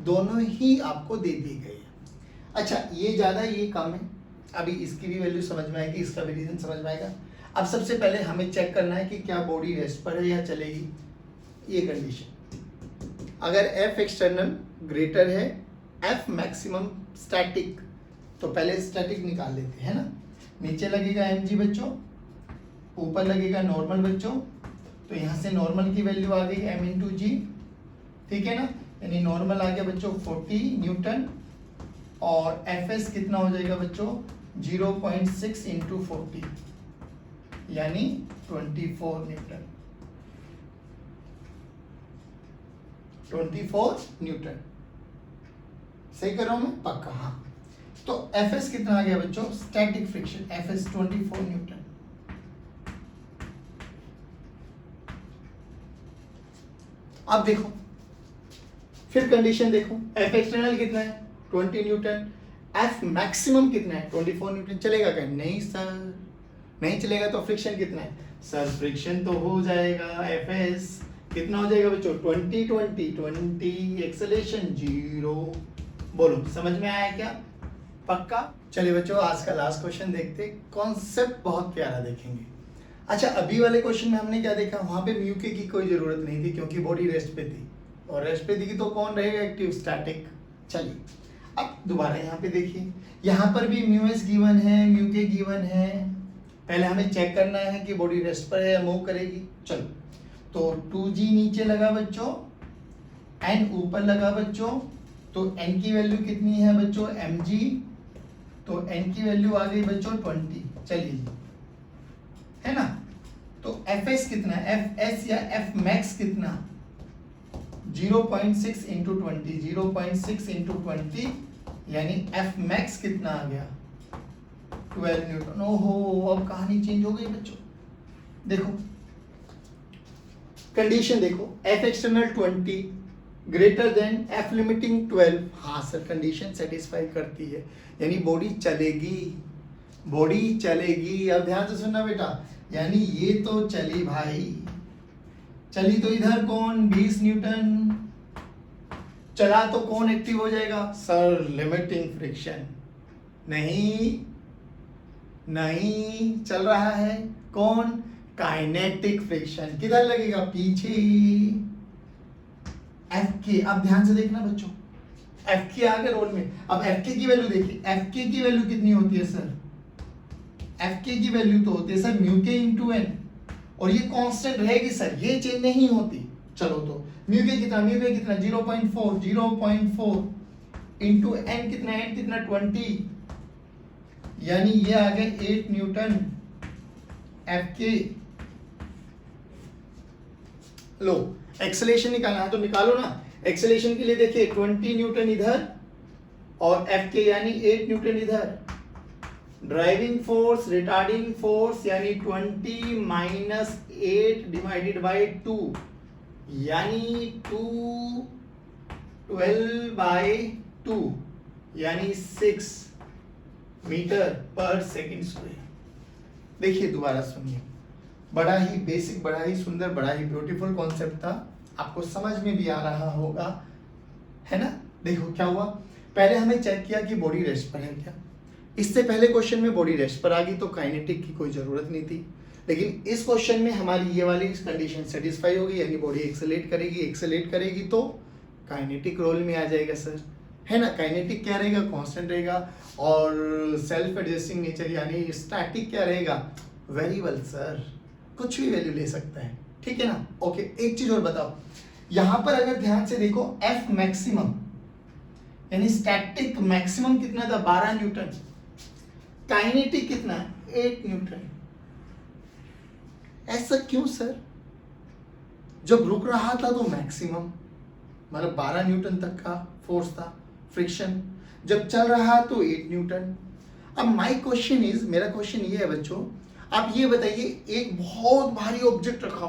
दोनों ही आपको दे दी गई है। अच्छा, ये ज़्यादा ये कम है, अभी इसकी भी वैल्यू समझ में आएगी, इसका भी रीजन समझ में आएगा। अब सबसे पहले हमें चेक करना है कि क्या बॉडी रेस्ट पर है या चलेगी। ये कंडीशन, अगर एफ एक्सटर्नल ग्रेटर है एफ मैक्सिमम स्टैटिक, तो पहले स्टैटिक निकाल लेते हैं ना। नीचे लगेगा mg बच्चों, ऊपर लगेगा नॉर्मल बच्चों, तो यहाँ से नॉर्मल की वैल्यू आ गई m इंटू जी, ठीक है ना, यानी नॉर्मल आ गया बच्चों 40 न्यूटन, और fs कितना हो जाएगा बच्चों 0.6 इंटू 40 यानी 24 न्यूटन, 24 न्यूटन। सही कर रहा हूं मैं? पक्का? हाँ। तो Fs कितना आ गया बच्चों, स्टैटिक फ्रिक्शन Fs 24 न्यूटन। अब देखो, फिर कंडीशन देखो, F एक्सटर्नल कितना है 20 न्यूटन, F मैक्सिमम कितना है 24 न्यूटन। चलेगा क्या? नहीं सर, नहीं चलेगा। तो फ्रिक्शन कितना है सर? फ्रिक्शन तो हो जाएगा Fs कितना हो जाएगा बच्चों 20 एक्सेलेरेशन 0। बोलो समझ में आया क्या? पक्का? चलिए बच्चों, आज का लास्ट क्वेश्चन देखते, कॉन्सेप्ट बहुत प्यारा देखेंगे। अच्छा, अभी वाले क्वेश्चन में हमने क्या देखा, वहां पे म्यू के की कोई जरूरत नहीं थी क्योंकि बॉडी रेस्ट पे थी, और रेस्ट पे थी तो कौन रहेगा एक्टिव, स्टैटिक। चलिए अब दोबारा यहाँ पे देखिए, यहाँ पर भी म्यू एस गिवन है, म्यू के गिवन है। पहले हमें चेक करना है कि बॉडी रेस्ट पर है या मूव करेगी। चलो, तो 2g नीचे लगा बच्चों, n ऊपर लगा बच्चों, तो n की वैल्यू कितनी है बच्चों mg, तो n की वैल्यू आ गई बच्चों 20। चलिए, है ना, तो fs कितना है, fs या f max कितना, 0.6 इंटू 20, 0.6 इंटू 20 यानी f max कितना आ गया 12 न्यूटन। ओहो, अब कहानी चेंज हो गई बच्चों। देखो कंडीशन देखो, f external 20 greater than f limiting 12। हाँ सर, कंडीशन सेटिस्फाई करती है, यानी बॉडी चलेगी, बॉडी चलेगी। अब ध्यान से सुनना बेटा, यानी ये तो चली भाई, चली तो इधर कौन 20 न्यूटन, चला तो कौन एक्टिव हो जाएगा सर, लिमिटिंग फ्रिक्शन। नहीं नहीं चल रहा है कौन, काइनेटिक फ्रिक्शन। किधर लगेगा, पीछे एफ के। अब ध्यान से देखना बच्चों, एफ के आ गए रोल में। अब एफ के की वैल्यू देखिए, एफ के की वैल्यू कितनी होती है सर, एफ के की वैल्यू तो होती है sir mu K into N, और ये कांस्टेंट रहेगी सर, ये चेंज नहीं होती। चलो तो म्यू के कितना, म्यू के कितना 0.4 इंटू एन कितना, एन कितना 20, यानी ये आ गए 8 न्यूटन एफ के। लो एक्सेलेरेशन निकालना है तो निकालो ना। एक्सेलेरेशन के लिए देखिए 20 न्यूटन इधर और एफ के यानी 8 न्यूटन इधर। ड्राइविंग फोर्स, रिटार्डिंग फोर्स यानी 20 माइनस 8 डिवाइडेड बाय 2 यानी 12 बाय 2 यानी 6 मीटर पर सेकेंड स्क्वायर। देखिए दोबारा सुनिए, बड़ा ही बेसिक, बड़ा ही सुंदर, बड़ा ही ब्यूटीफुल कॉन्सेप्ट था, आपको समझ में भी आ रहा होगा, है ना। देखो क्या हुआ, पहले हमें चेक किया कि बॉडी रेस्ट पर है क्या। इससे पहले क्वेश्चन में बॉडी रेस्ट पर आ गई तो काइनेटिक की कोई जरूरत नहीं थी, लेकिन इस क्वेश्चन में हमारी ये वाली कंडीशन सेटिस्फाई होगी, यानी बॉडी एक्सेलेरेट करेगी, एक्सेलेरेट करेगी तो काइनेटिक रोल में आ जाएगा सर। है ना। काइनेटिक क्या रहेगा, कांस्टेंट रहेगा, और सेल्फ एडजस्टिंग नेचर यानी स्टैटिक क्या रहेगा, वेरिएबल सर, कुछ भी वैल्यू ले सकता है, ठीक है ना। ओके, एक चीज और बताओ, यहां पर अगर ध्यान से देखो एफ मैक्सिमम यानी स्टैटिक मैक्सिमम कितना था, 12 न्यूटन, काइनेटिक कितना है, 8 न्यूटन। ऐसा क्यों सर, जब रुक रहा था तो मैक्सिमम मतलब 12 न्यूटन तक का फोर्स था फ्रिक्शन, जब चल रहा तो 8 न्यूटन। अब माय क्वेश्चन इज, मेरा क्वेश्चन ये है बच्चों, आप ये बताइए एक बहुत भारी ऑब्जेक्ट रखा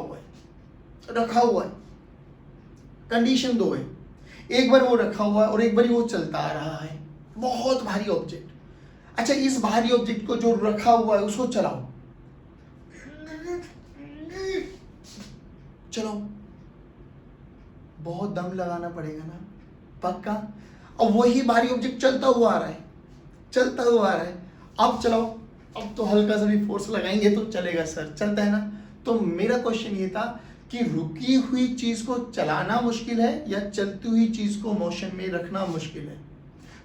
हुआ है, कंडीशन दो है, एक बार वो रखा हुआ है और एक बार वो चलता आ रहा है, बहुत भारी ऑब्जेक्ट। अच्छा, इस भारी ऑब्जेक्ट को जो रखा हुआ है उसको चलाओ, चलो बहुत दम लगाना पड़ेगा ना, पक्का। अब वही भारी ऑब्जेक्ट चलता हुआ आ रहा है, अब चलाओ, अब तो हल्का सा भी फोर्स लगाएंगे तो चलेगा सर, चलता है ना। तो मेरा क्वेश्चन ये था कि रुकी हुई चीज को चलाना मुश्किल है या चलती हुई चीज को मोशन में रखना मुश्किल है,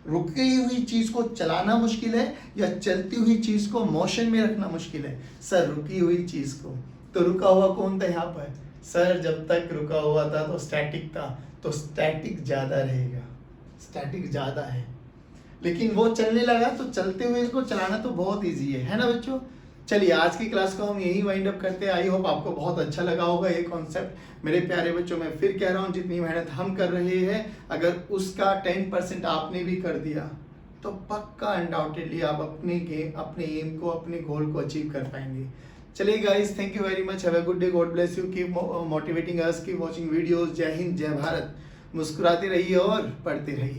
रुकी हुई चीज को चलाना मुश्किल है या चलती हुई चीज को मोशन में रखना मुश्किल है, सर रुकी हुई चीज को। तो रुका हुआ कौन था यहाँ पर, सर जब तक रुका हुआ था तो स्टैटिक था, तो स्टैटिक ज्यादा रहेगा, स्टैटिक ज्यादा है, लेकिन वो चलने लगा तो चलते हुए इसको चलाना तो बहुत इजी है ना बच्चों। चलिए आज की क्लास को हम यही वाइंड अप करते हैं। आई होप आपको बहुत अच्छा लगा होगा ये कॉन्सेप्ट। मेरे प्यारे बच्चों, मैं फिर कह रहा हूँ, जितनी मेहनत हम कर रहे हैं अगर उसका 10% आपने भी कर दिया तो पक्का अनडाउटेडली आप अपने एम को, अपने गोल को अचीव कर पाएंगे। चलिए guys, thank you very much, have a good day, God bless you, keep motivating us, keep watching videos. जय हिंद, जय भारत। मुस्कुराते रहिए और पढ़ते रहिए।